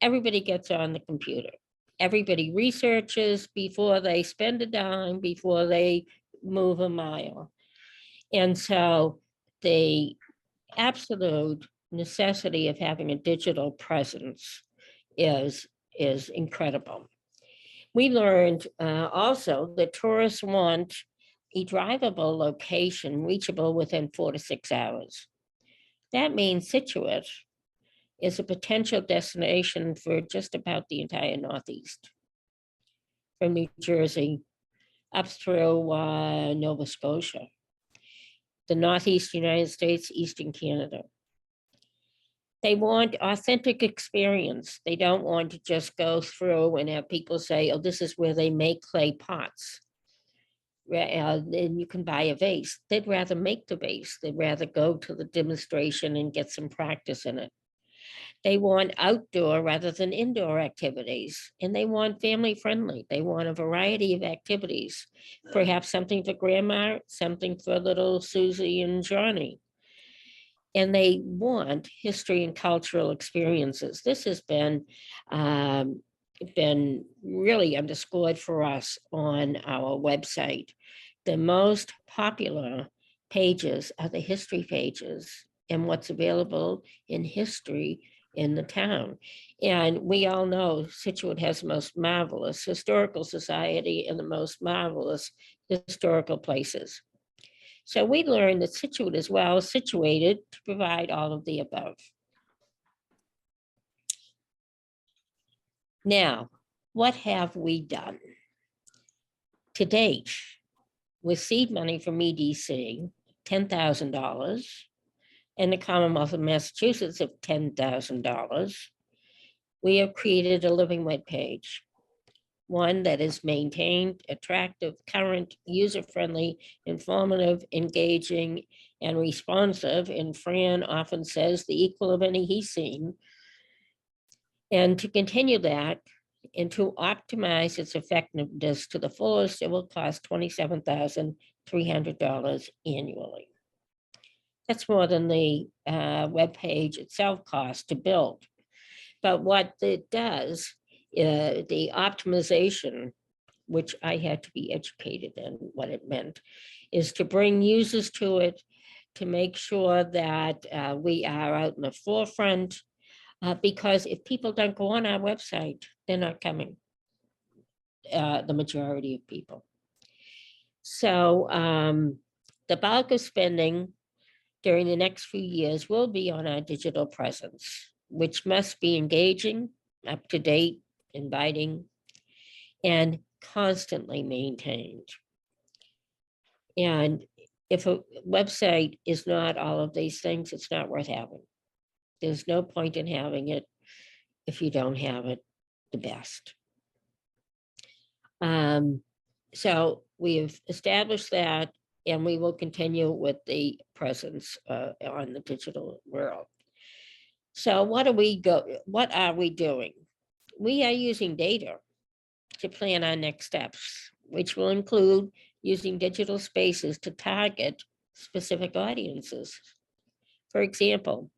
everybody gets on the computer. Everybody researches before they spend a dime, before they move a mile. And so the absolute necessity of having a digital presence is incredible. We learned also that tourists want a drivable location reachable within 4 to 6 hours. That means Scituate is a potential destination for just about the entire Northeast, from New Jersey up through Nova Scotia, the Northeast United States, Eastern Canada. They want authentic experience. They don't want to just go through and have people say, oh, this is where they make clay pots. Then you can buy a vase. They'd rather make the vase. They'd rather go to the demonstration and get some practice in it. They want outdoor rather than indoor activities, and they want family friendly. They want a variety of activities, perhaps something for grandma, something for little Susie and Johnny. And they want history and cultural experiences. This has been really underscored for us on our website. The most popular pages are the history pages and what's available in history in the town. And we all know Scituate has the most marvelous historical society and the most marvelous historical places. So we learned that Scituate is well situated to provide all of the above. Now, what have we done? To date, with seed money from EDC, $10,000, and the Commonwealth of Massachusetts of $10,000, we have created a living web page, one that is maintained, attractive, current, user-friendly, informative, engaging, and responsive. And Fran often says the equal of any he's seen. And to continue that and to optimize its effectiveness to the fullest, it will cost $27,300 annually. That's more than the web page itself costs to build. But what it does, the optimization which I had to be educated in what it meant, is to bring users to it, to make sure that we are out in the forefront. Because if people don't go on our website, they're not coming. The majority of people. So the bulk of spending during the next few years will be on our digital presence, which must be engaging, up to date, inviting, and constantly maintained. And if a website is not all of these things, it's not worth having. There's no point in having it if you don't have it the best. So we have established that, and we will continue with the presence on the digital world. So what are we doing? We are using data to plan our next steps, which will include using digital spaces to target specific audiences. For example,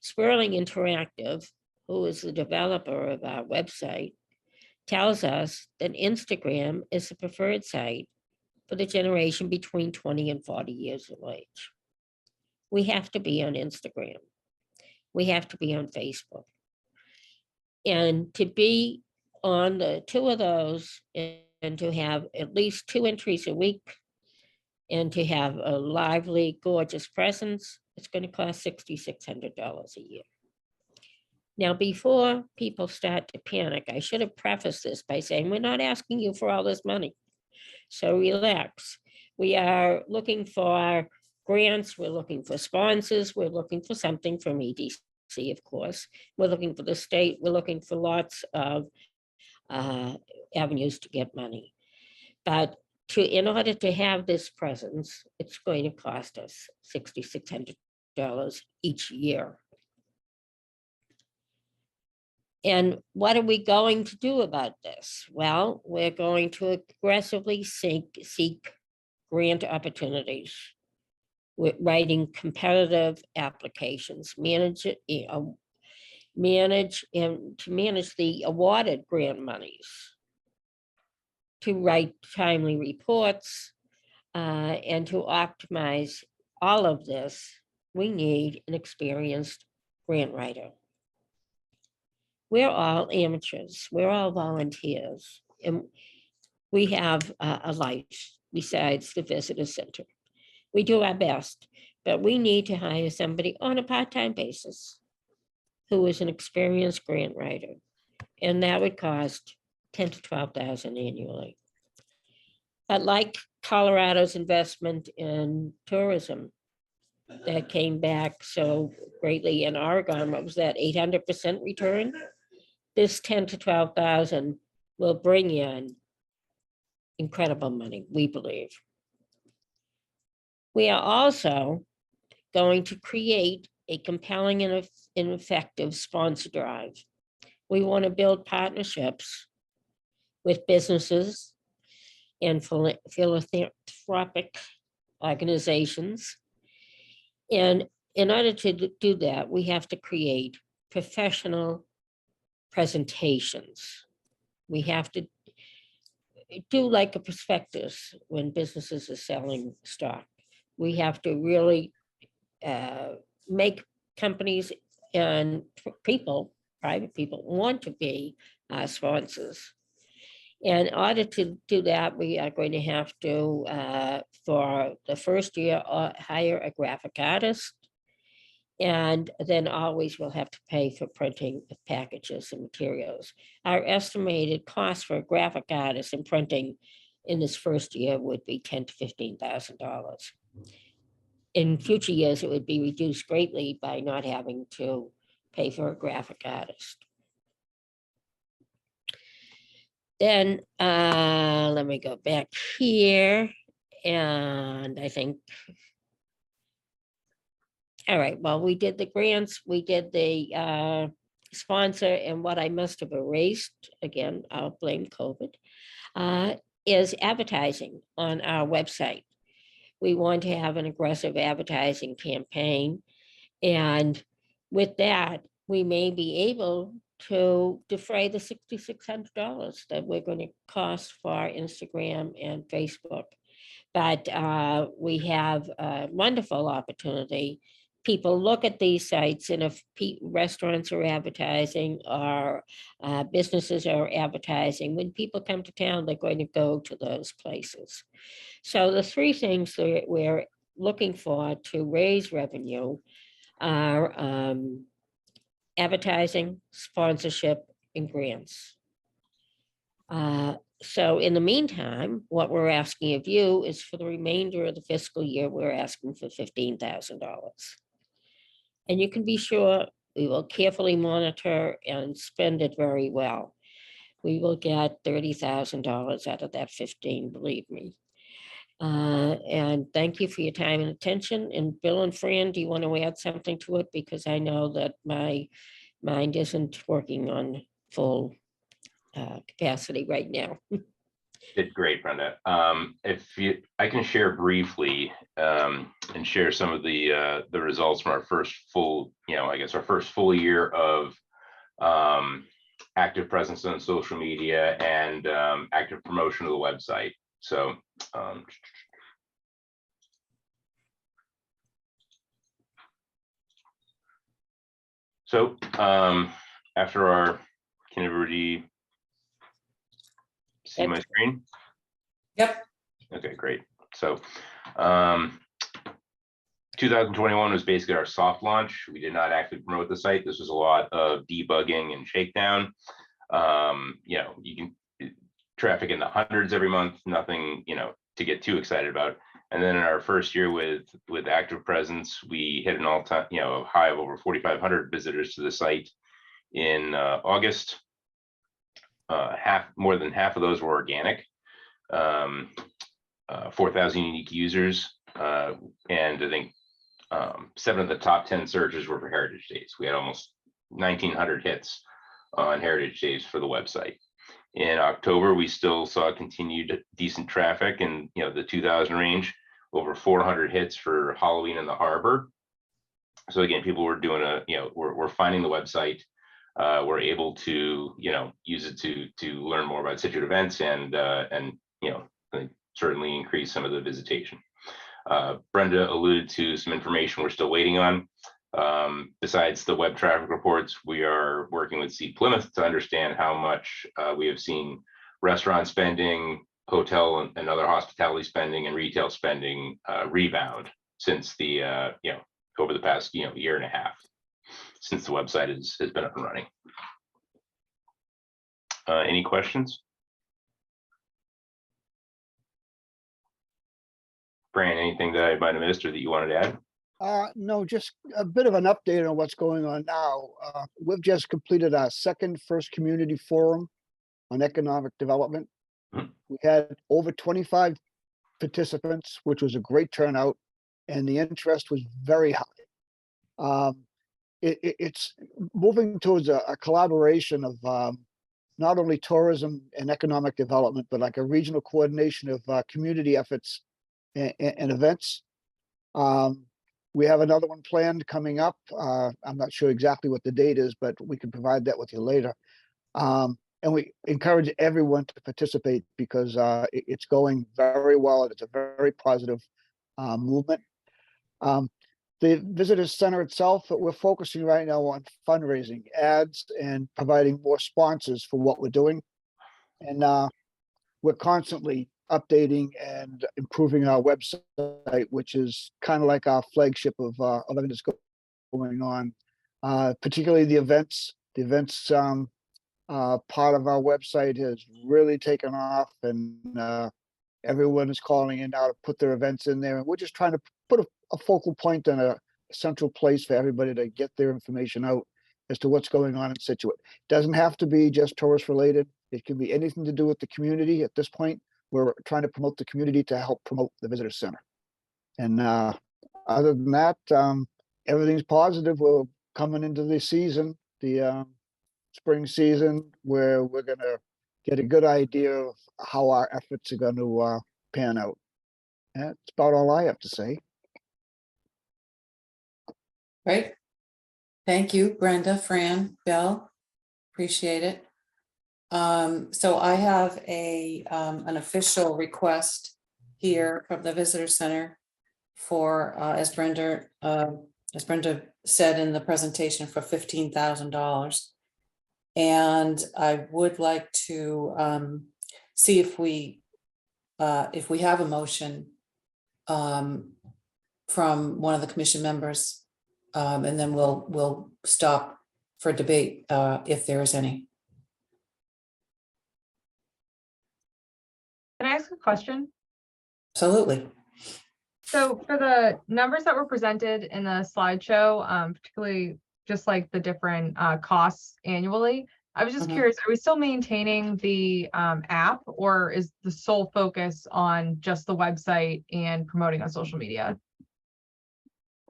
Sperling Interactive, who is the developer of our website, tells us that Instagram is the preferred site for the generation between 20 and 40 years of age. We have to be on Instagram. We have to be on Facebook. And to be on the two of those and to have at least 2 entries a week and to have a lively, gorgeous presence, it's going to cost $6,600 a year. Now, before people start to panic, I should have prefaced this by saying, we're not asking you for all this money. So relax. We are looking for grants. We're looking for sponsors. We're looking for something from EDC, of course. We're looking for the state. We're looking for lots of avenues to get money. But in order to have this presence, it's going to cost us $6,600 each year. And what are we going to do about this? Well, we're going to aggressively seek grant opportunities. We're writing competitive applications, manage and to manage the awarded grant monies, to write timely reports, and to optimize all of this. We need an experienced grant writer. We're all amateurs. We're all volunteers. And we have a life besides the visitor center. We do our best, but we need to hire somebody on a part-time basis who is an experienced grant writer. And that would cost $10,000 to $12,000 annually. But like Colorado's investment in tourism that came back so greatly in Oregon, what was that, 800% return? This 10 to 12,000 will bring in incredible money, we believe. We are also going to create a compelling and effective sponsor drive. We want to build partnerships with businesses and philanthropic organizations. And in order to do that, we have to create professional presentations. We have to do like a prospectus when businesses are selling stock. We have to really make companies and people, private people, want to be sponsors. And in order to do that, we are going to have to, for the first year, hire a graphic artist. And then always we'll have to pay for printing of packages and materials. Our estimated cost for a graphic artist and printing in this first year would be $10,000 to $15,000. In future years, it would be reduced greatly by not having to pay for a graphic artist. Then let me go back here. And I think, all right, well, we did the grants, we did the sponsor, and what I must have erased, again, I'll blame COVID, is advertising on our website. We want to have an aggressive advertising campaign. And with that, we may be able to defray the $6,600 that we're going to cost for Instagram and Facebook. But we have a wonderful opportunity. People look at these sites, and if restaurants are advertising or businesses are advertising, when people come to town, they're going to go to those places. So the three things that we're looking for to raise revenue are advertising, sponsorship, and grants. So in the meantime, what we're asking of you is for the remainder of the fiscal year, we're asking for $15,000. And you can be sure we will carefully monitor and spend it very well. We will get $30,000 out of that 15, believe me. And thank you for your time and attention. And Bill and Fran, do you want to add something to it? Because I know that my mind isn't working on full capacity right now. Did great, Brenda. I can share briefly and share some of the results from our first full, our first full year of active presence on social media and active promotion of the website. So after our, can everybody see my screen? Yep. Okay, great. So 2021 was basically our soft launch. We did not actually promote the site. This was a lot of debugging and shakedown. You can traffic in the hundreds every month, nothing, to get too excited about. And then in our first year with active presence, we hit an all-time, high of over 4,500 visitors to the site in August. More than half of those were organic. 4,000 unique users, and I think 7 of the top 10 searches were for Heritage Days. We had almost 1,900 hits on Heritage Days for the website. In October, we still saw continued decent traffic in the 2,000 range, over 400 hits for Halloween in the Harbor. So again, people were doing we're finding the website. We're able to use it to learn more about Scituate events and certainly increase some of the visitation. Brenda alluded to some information we're still waiting on. Besides the web traffic reports, we are working with Seed Plymouth to understand how much we have seen restaurant spending, hotel and other hospitality spending, and retail spending rebound since the over the past year and a half since the website has been up and running. Any questions? Fran, anything that I might have missed or that you wanted to add? No, just a bit of an update on what's going on now. We've just completed our first community forum on economic development. We had over 25 participants, which was a great turnout, and the interest was very high. It's moving towards a collaboration of not only tourism and economic development, but like a regional coordination of community efforts and events. We have another one planned coming up. I'm not sure exactly what the date is, but we can provide that with you later. And we encourage everyone to participate because it's going very well and it's a very positive movement. The visitor center itself, we're focusing right now on fundraising, ads, and providing more sponsors for what we're doing. And we're constantly updating and improving our website, which is kind of like our flagship of everything that's going on, particularly the events. The events part of our website has really taken off, and everyone is calling in now to put their events in there. And we're just trying to put a focal point and a central place for everybody to get their information out as to what's going on in Scituate. It doesn't have to be just tourist related. It can be anything to do with the community. At this point, we're trying to promote the community to help promote the visitor center. And other than that, everything's positive. We're coming into the season, the spring season, where we're going to get a good idea of how our efforts are going to pan out. That's about all I have to say. Great. Thank you, Brenda, Fran, Bill. Appreciate it. So I have an official request here from the visitor center for, as Brenda said in the presentation, for $15,000. And I would like to see if we have a motion from one of the commission members, and then we'll stop for debate if there is any. Can I ask a question? Absolutely. So for the numbers that were presented in the slideshow, particularly just like the different costs annually, I was just Mhm. curious, are we still maintaining the app, or is the sole focus on just the website and promoting on social media?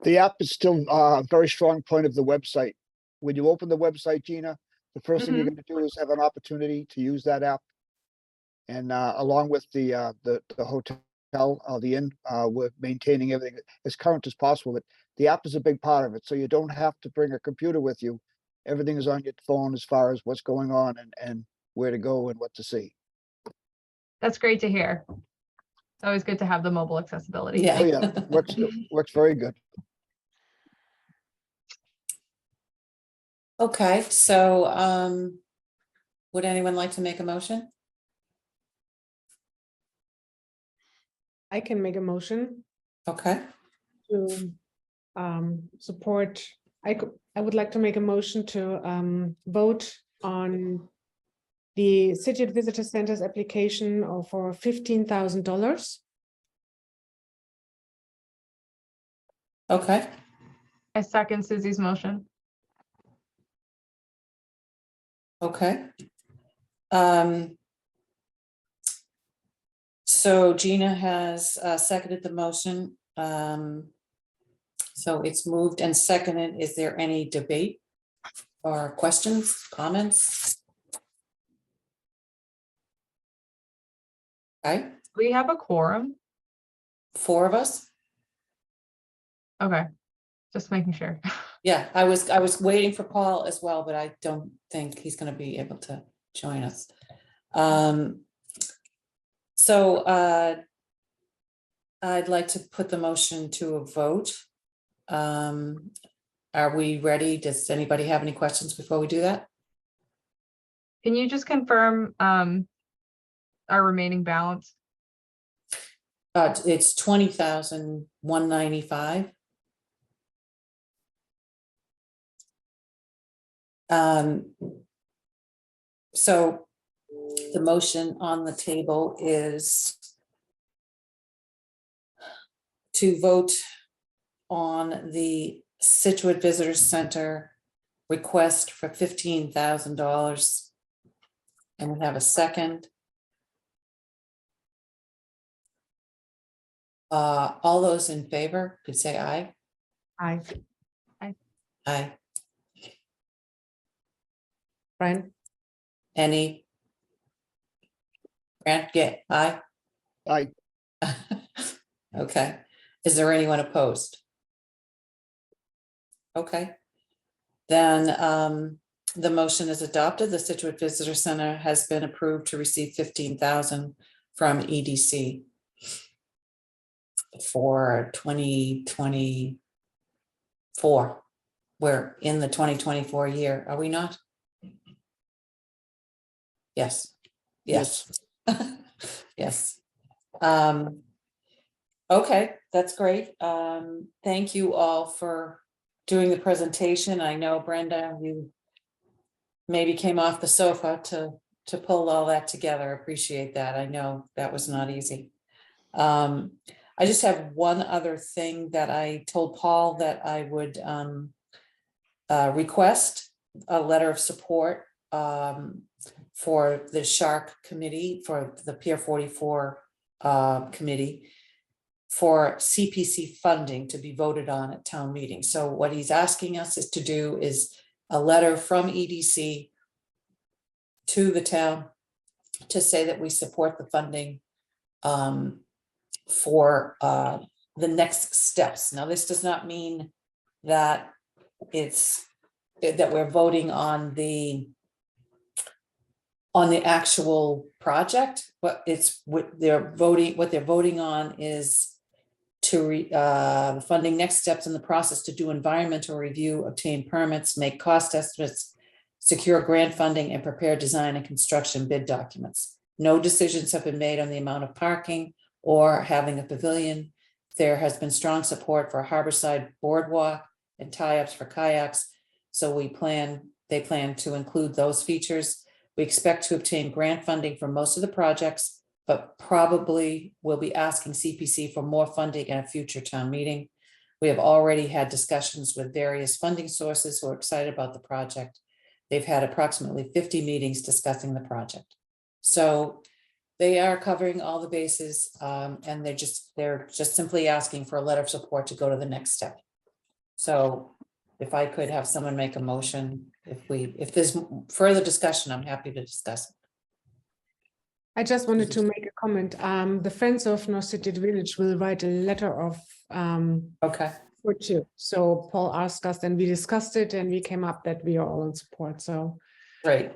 The app is still a very strong point of the website. When you open the website, Gina, the first thing you're gonna do is have an opportunity to use that app. And along with the hotel, the inn, we're maintaining everything as current as possible. But the app is a big part of it, so you don't have to bring a computer with you. Everything is on your phone as far as what's going on and where to go and what to see. That's great to hear. It's always good to have the mobile accessibility. Yeah. Oh, yeah, works very good. Okay, so would anyone like to make a motion? I can make a motion Okay, to support. I would like to make a motion to vote on the Scituate Visitor Center's application for $15,000. okay, I second Susie's motion. okay. So Gina has seconded the motion. So it's moved and seconded. Is there any debate or questions, comments? Okay, We have a quorum. 4 of us. Okay, just making sure. Yeah, I was waiting for Paul as well, but I don't think he's gonna be able to join us. So I'd like to put the motion to a vote. Are we ready? Does anybody have any questions before we do that? Can you just confirm our remaining balance? It's 20,195. So the motion on the table is to vote on the Scituate Visitor Center request for $15,000. And we have a second. All those in favor could say aye. Aye. Aye. Brian? Any? Grant, get aye? Aye. Okay. Is there anyone opposed? Okay. Then the motion is adopted. The Scituate Visitor Center has been approved to receive 15,000 from EDC for 2024. We're in the 2024 year, are we not? Yes. Yes. Yes. Okay, that's great. Thank you all for doing the presentation. I know, Brenda, you maybe came off the sofa to pull all that together. Appreciate that. I know that was not easy. I just have one other thing that I told Paul that I would request a letter of support for the Shark Committee, for the Pier 44 committee, for CPC funding to be voted on at town meeting. So what he's asking us is to do is a letter from EDC to the town to say that we support the funding for the next steps. Now, this does not mean that that we're voting on the on the actual project, but it's what they're voting on is to funding next steps in the process to do environmental review, obtain permits, make cost estimates, secure grant funding, and prepare design and construction bid documents. No decisions have been made on the amount of parking or having a pavilion. There has been strong support for a harborside boardwalk and tie-ups for kayaks. So they plan to include those features. We expect to obtain grant funding for most of the projects, but probably will be asking CPC for more funding at a future town meeting. We have already had discussions with various funding sources who are excited about the project. They've had approximately 50 meetings discussing the project. So they are covering all the bases, and they're just simply asking for a letter of support to go to the next step. So if I could have someone make a motion, if there's further discussion, I'm happy to discuss it. I just wanted to make a comment. The Friends of North Scituate Village will write a letter of Okay, support too. So Paul asked us, and we discussed it, and we came up that we are all in support. So great.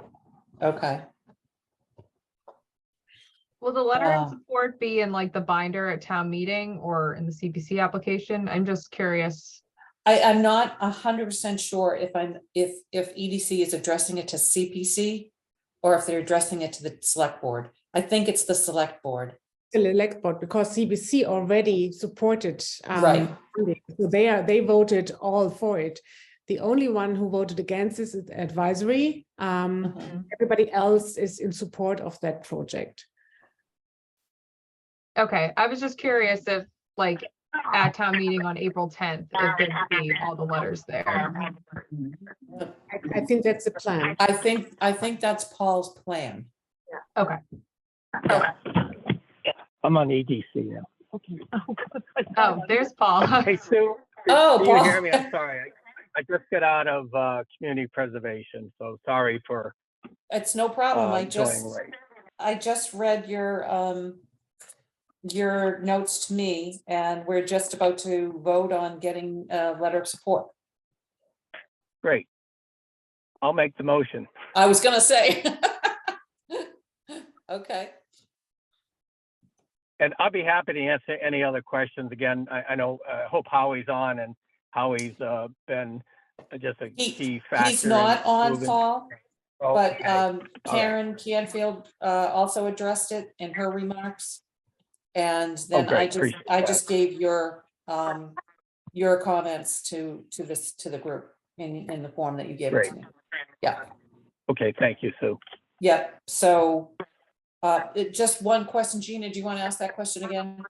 Okay. Will the letter of support be in like the binder at town meeting or in the CPC application? I'm just curious. I'm not 100% sure if EDC is addressing it to CPC or if they're addressing it to the select board. I think it's the select board. the elect board, because CBC already supported Right. funding. So they voted all for it. The only one who voted against is advisory. Everybody else is in support of that project. Okay, I was just curious if like at town meeting on April 10th, if there'd be all the letters there. I think that's the plan. I think that's Paul's plan. Okay. Yeah. I'm on EDC now. Oh, there's Paul. Hey, Sue. Oh, Can you Paul. hear me? I'm sorry. I just got out of community preservation, so sorry for It's no problem. joining late. I just read your notes to me, and we're just about to vote on getting a letter of support. Great. I'll make the motion. I was gonna say. Okay. And I'll be happy to answer any other questions. Again, I know, hope Howie's on, and Howie's been just a key factor. He's not on, moving. Paul, Oh, but okay. All right. Karen Canfield also addressed it in her remarks. And then great. I just gave your comments to the group in the form that you gave it to me. Yeah. Okay, thank you, Sue. Yeah, so just one question, Gina, do you want to ask that question again?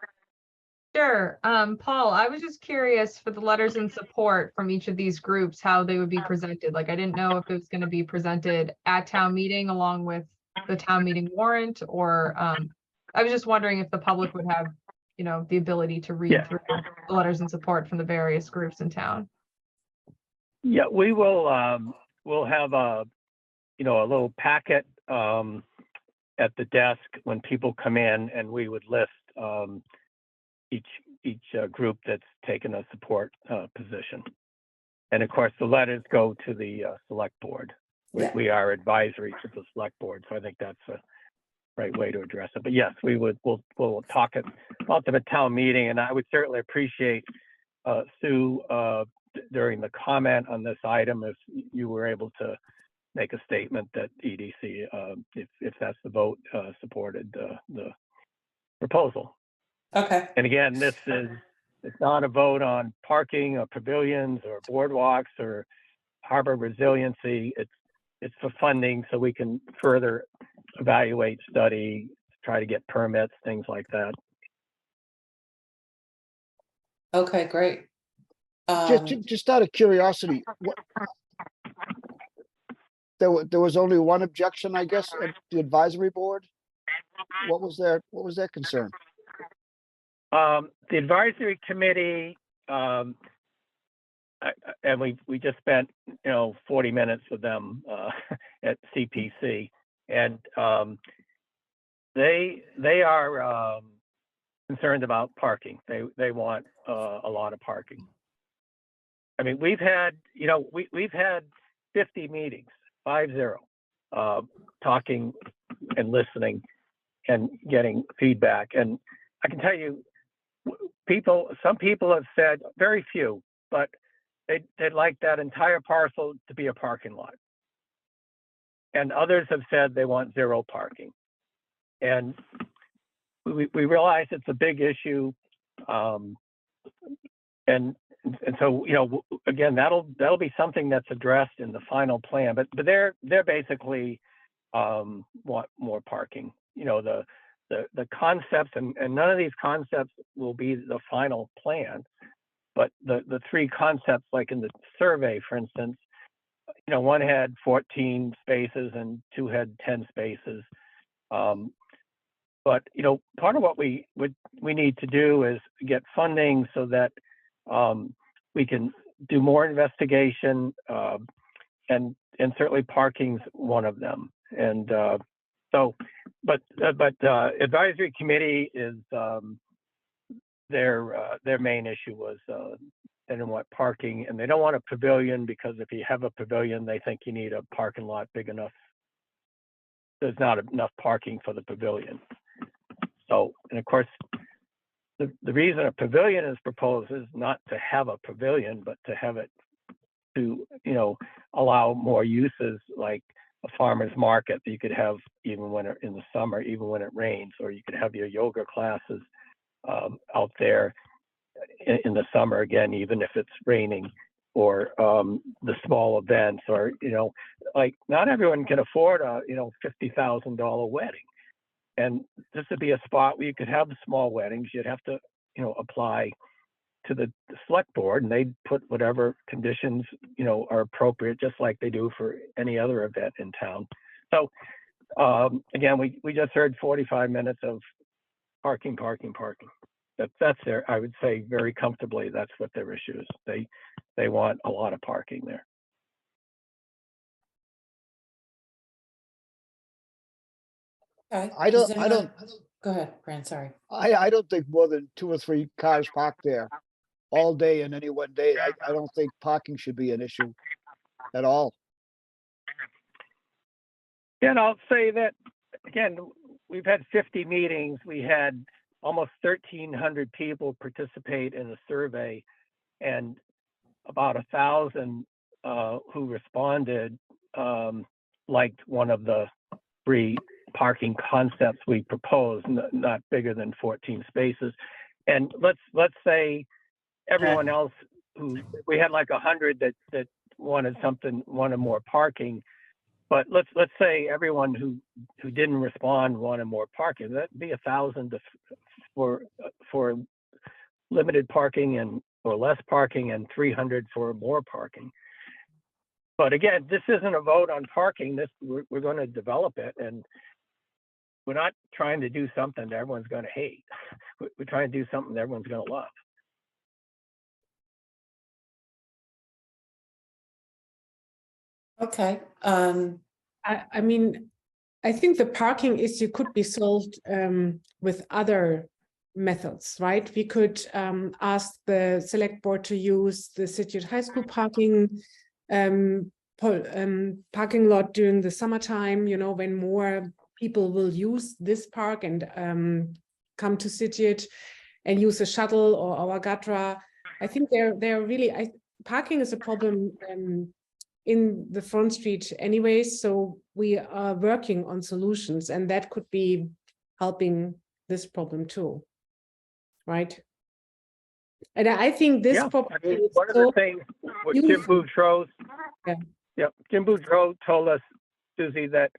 Sure. Paul, I was just curious for the letters in support from each of these groups, how they would be presented. Like, I didn't know if it was going to be presented at town meeting along with the town meeting warrant, or I was just wondering if the public would have, the ability to read through the letters in support from the various groups in town. Yeah, we will, we'll have a little packet at the desk when people come in, and we would list each group that's taken a support position. And of course, the letters go to the select board. We are advisory to the select board, so I think that's a right way to address it. But yes, we'll talk about them at town meeting, and I would certainly appreciate Sue during the comment on this item if you were able to make a statement that EDC, if that's the vote, supported the proposal. Okay. And again, it's not a vote on parking or pavilions or boardwalks or harbor resiliency. It's for funding so we can further evaluate, study, try to get permits, things like that. Okay, great. Just out of curiosity, there was only one objection, I guess, at the advisory board. What was their concern? The advisory committee, and we just spent 40 minutes with them at CPC, and they are concerned about parking. They want a lot of parking. I mean, we've had 50 meetings, 50, talking and listening and getting feedback. And I can tell you, some people have said, very few, but they'd like that entire parcel to be a parking lot. And others have said they want 0 parking. And we realize it's a big issue. And so, you know, again, that'll be something that's addressed in the final plan, but they're basically want more parking. You know, the concepts, and none of these concepts will be the final plan, but the 3 concepts, like in the survey, for instance, you know, one had 14 spaces and 2 had 10 spaces. But, you know, part of what we need to do is get funding so that we can do more investigation, and certainly parking's one of them. And so, but advisory committee is their main issue was they didn't want parking, and they don't want a pavilion, because if you have a pavilion, they think you need a parking lot big enough. There's not enough parking for the pavilion. So, and of course, the reason a pavilion is proposed is not to have a pavilion, but to have it to, you know, allow more uses, like a farmer's market that you could have even when in the summer, even when it rains, or you could have your yoga classes out there in the summer, again, even if it's raining, or the small events, or, you know, like not everyone can afford a, you know, $50,000 wedding. And this would be a spot where you could have small weddings. You'd have to, you know, apply to the select board, and they'd put whatever conditions, you know, are appropriate, just like they do for any other event in town. So again, we just heard 45 minutes of parking. That's their, I would say very comfortably, that's what their issue is. They want a lot of parking there. Okay. I Does don't, anyone- Go ahead, Fran, sorry. I don't think more than 2 or 3 cars parked there all day in any one day. I don't think parking should be an issue at all. And I'll say that, again, we've had 50 meetings. We had almost 1,300 people participate in the survey, and about 1,000 who responded liked one of the 3 parking concepts we proposed, not bigger than 14 spaces. And let's say everyone else we had like 100 that wanted more parking, but let's say everyone who didn't respond wanted more parking. That'd be 1,000 for limited parking or less parking, and 300 for more parking. But again, this isn't a vote on parking. We're going to develop it, and we're not trying to do something that everyone's going to hate. We're trying to do something that everyone's going to love. Okay. I mean, I think the parking issue could be solved with other methods, right? We could ask the select board to use the Scituate High School parking parking lot during the summertime, you know, when more people will use this park and come to Scituate and use a shuttle or our Gatra. I think they're really, parking is a problem in the front street anyway, so we are working on solutions, and that could be helping this problem too, right? And I think this problem is one of the things what Jim Boudreau, Jim Boudreau told us, Susie, that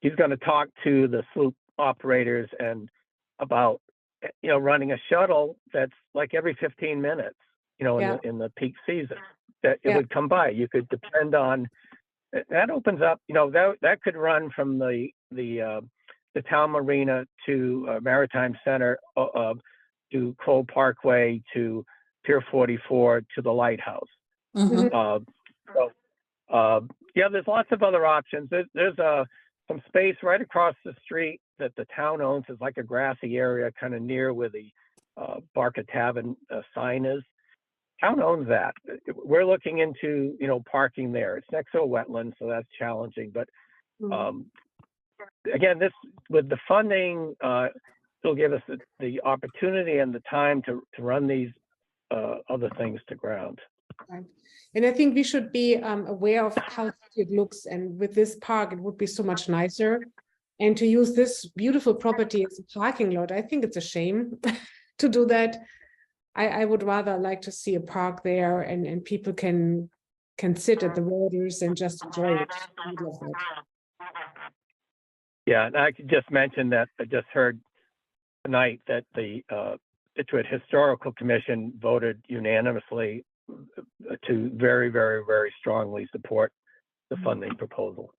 he's going to talk to the sloop operators and about, you know, running a shuttle that's like every 15 minutes, you know, in the peak season, that it would come by. You could depend on that. Opens up, you know, that could run from the town marina to Maritime Center, to Cole Parkway, to Pier 44, to the lighthouse. Mhm. There's lots of other options. There's some space right across the street that the town owns. It's like a grassy area kind of near where the Barca Tavern sign is. Town owns that. We're looking into, you know, parking there. It's next to a wetland, so that's challenging. But again, this, with the funding, it'll give us the opportunity and the time to run these other things to ground. Right. And I think we should be aware of how it looks, and with this park, it would be so much nicer. And to use this beautiful property as a parking lot, I think it's a shame to do that. I would rather like to see a park there, and people can sit at the waters and just enjoy it. I love that. Yeah, and I could just mention that I just heard tonight that the Scituate Historical Commission voted unanimously to very, very, very strongly support the funding proposal.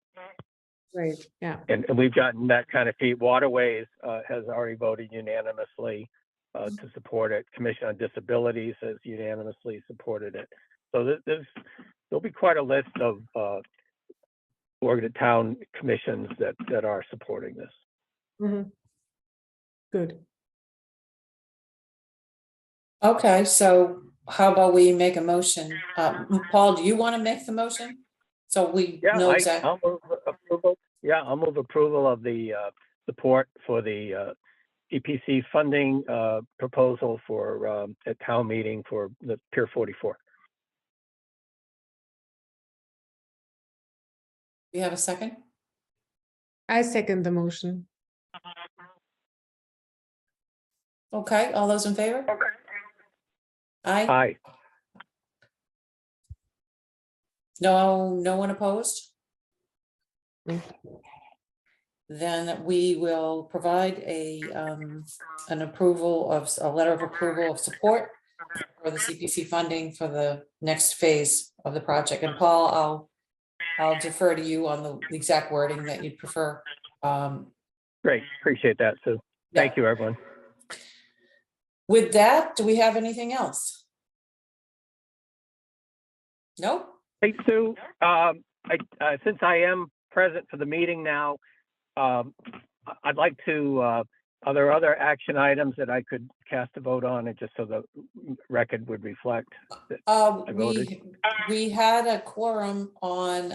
Great, yeah. And we've gotten that kind of feed. Waterways has already voted unanimously to support it. Commission on Disabilities has unanimously supported it. So there'll be quite a list of Oregon town commissions that are supporting this. Mm-hmm. Good. Okay, so how about we make a motion? Paul, do you want to make the motion? So we know exactly. I'll move approval. Yeah, I'll move approval of the support for the EPC funding proposal for a town meeting for the Pier 44. You have a second? I second the motion. Okay, all those in favor? Okay. Aye. Aye. No one opposed? No. Then we will provide an approval of, a letter of approval of support for the CPC funding for the next phase of the project. And Paul, I'll defer to you on the exact wording that you'd prefer. Great, appreciate that, Sue. Thank you, everyone. With that, do we have anything else? Nope. Hey, Sue, since I am present for the meeting now, I'd like to, are there other action items that I could cast a vote on, and just so the record would reflect that I voted? We had a quorum on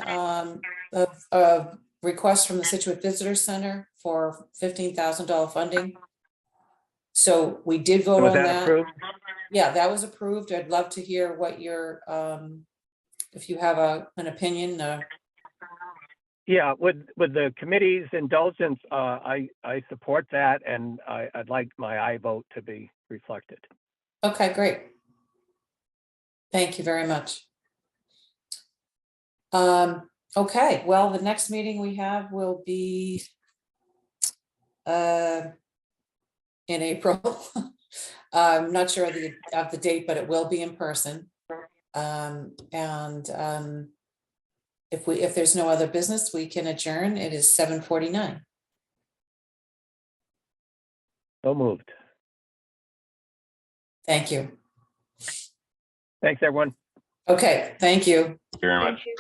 a request from the Scituate Visitor Center for $15,000 funding. So we did vote on that. Approved? Yeah, that was approved. I'd love to hear what your, if you have an opinion. Yeah, with the committee's indulgence, I support that, and I'd like my aye vote to be reflected. Okay, great. Thank you very much. Okay, well, the next meeting we have will be in April. I'm not sure of the date, but it will be in person. If there's no other business, we can adjourn. It is 7:49. So moved. Thank you. Thanks, everyone. Okay, thank you. Very much. Thank you.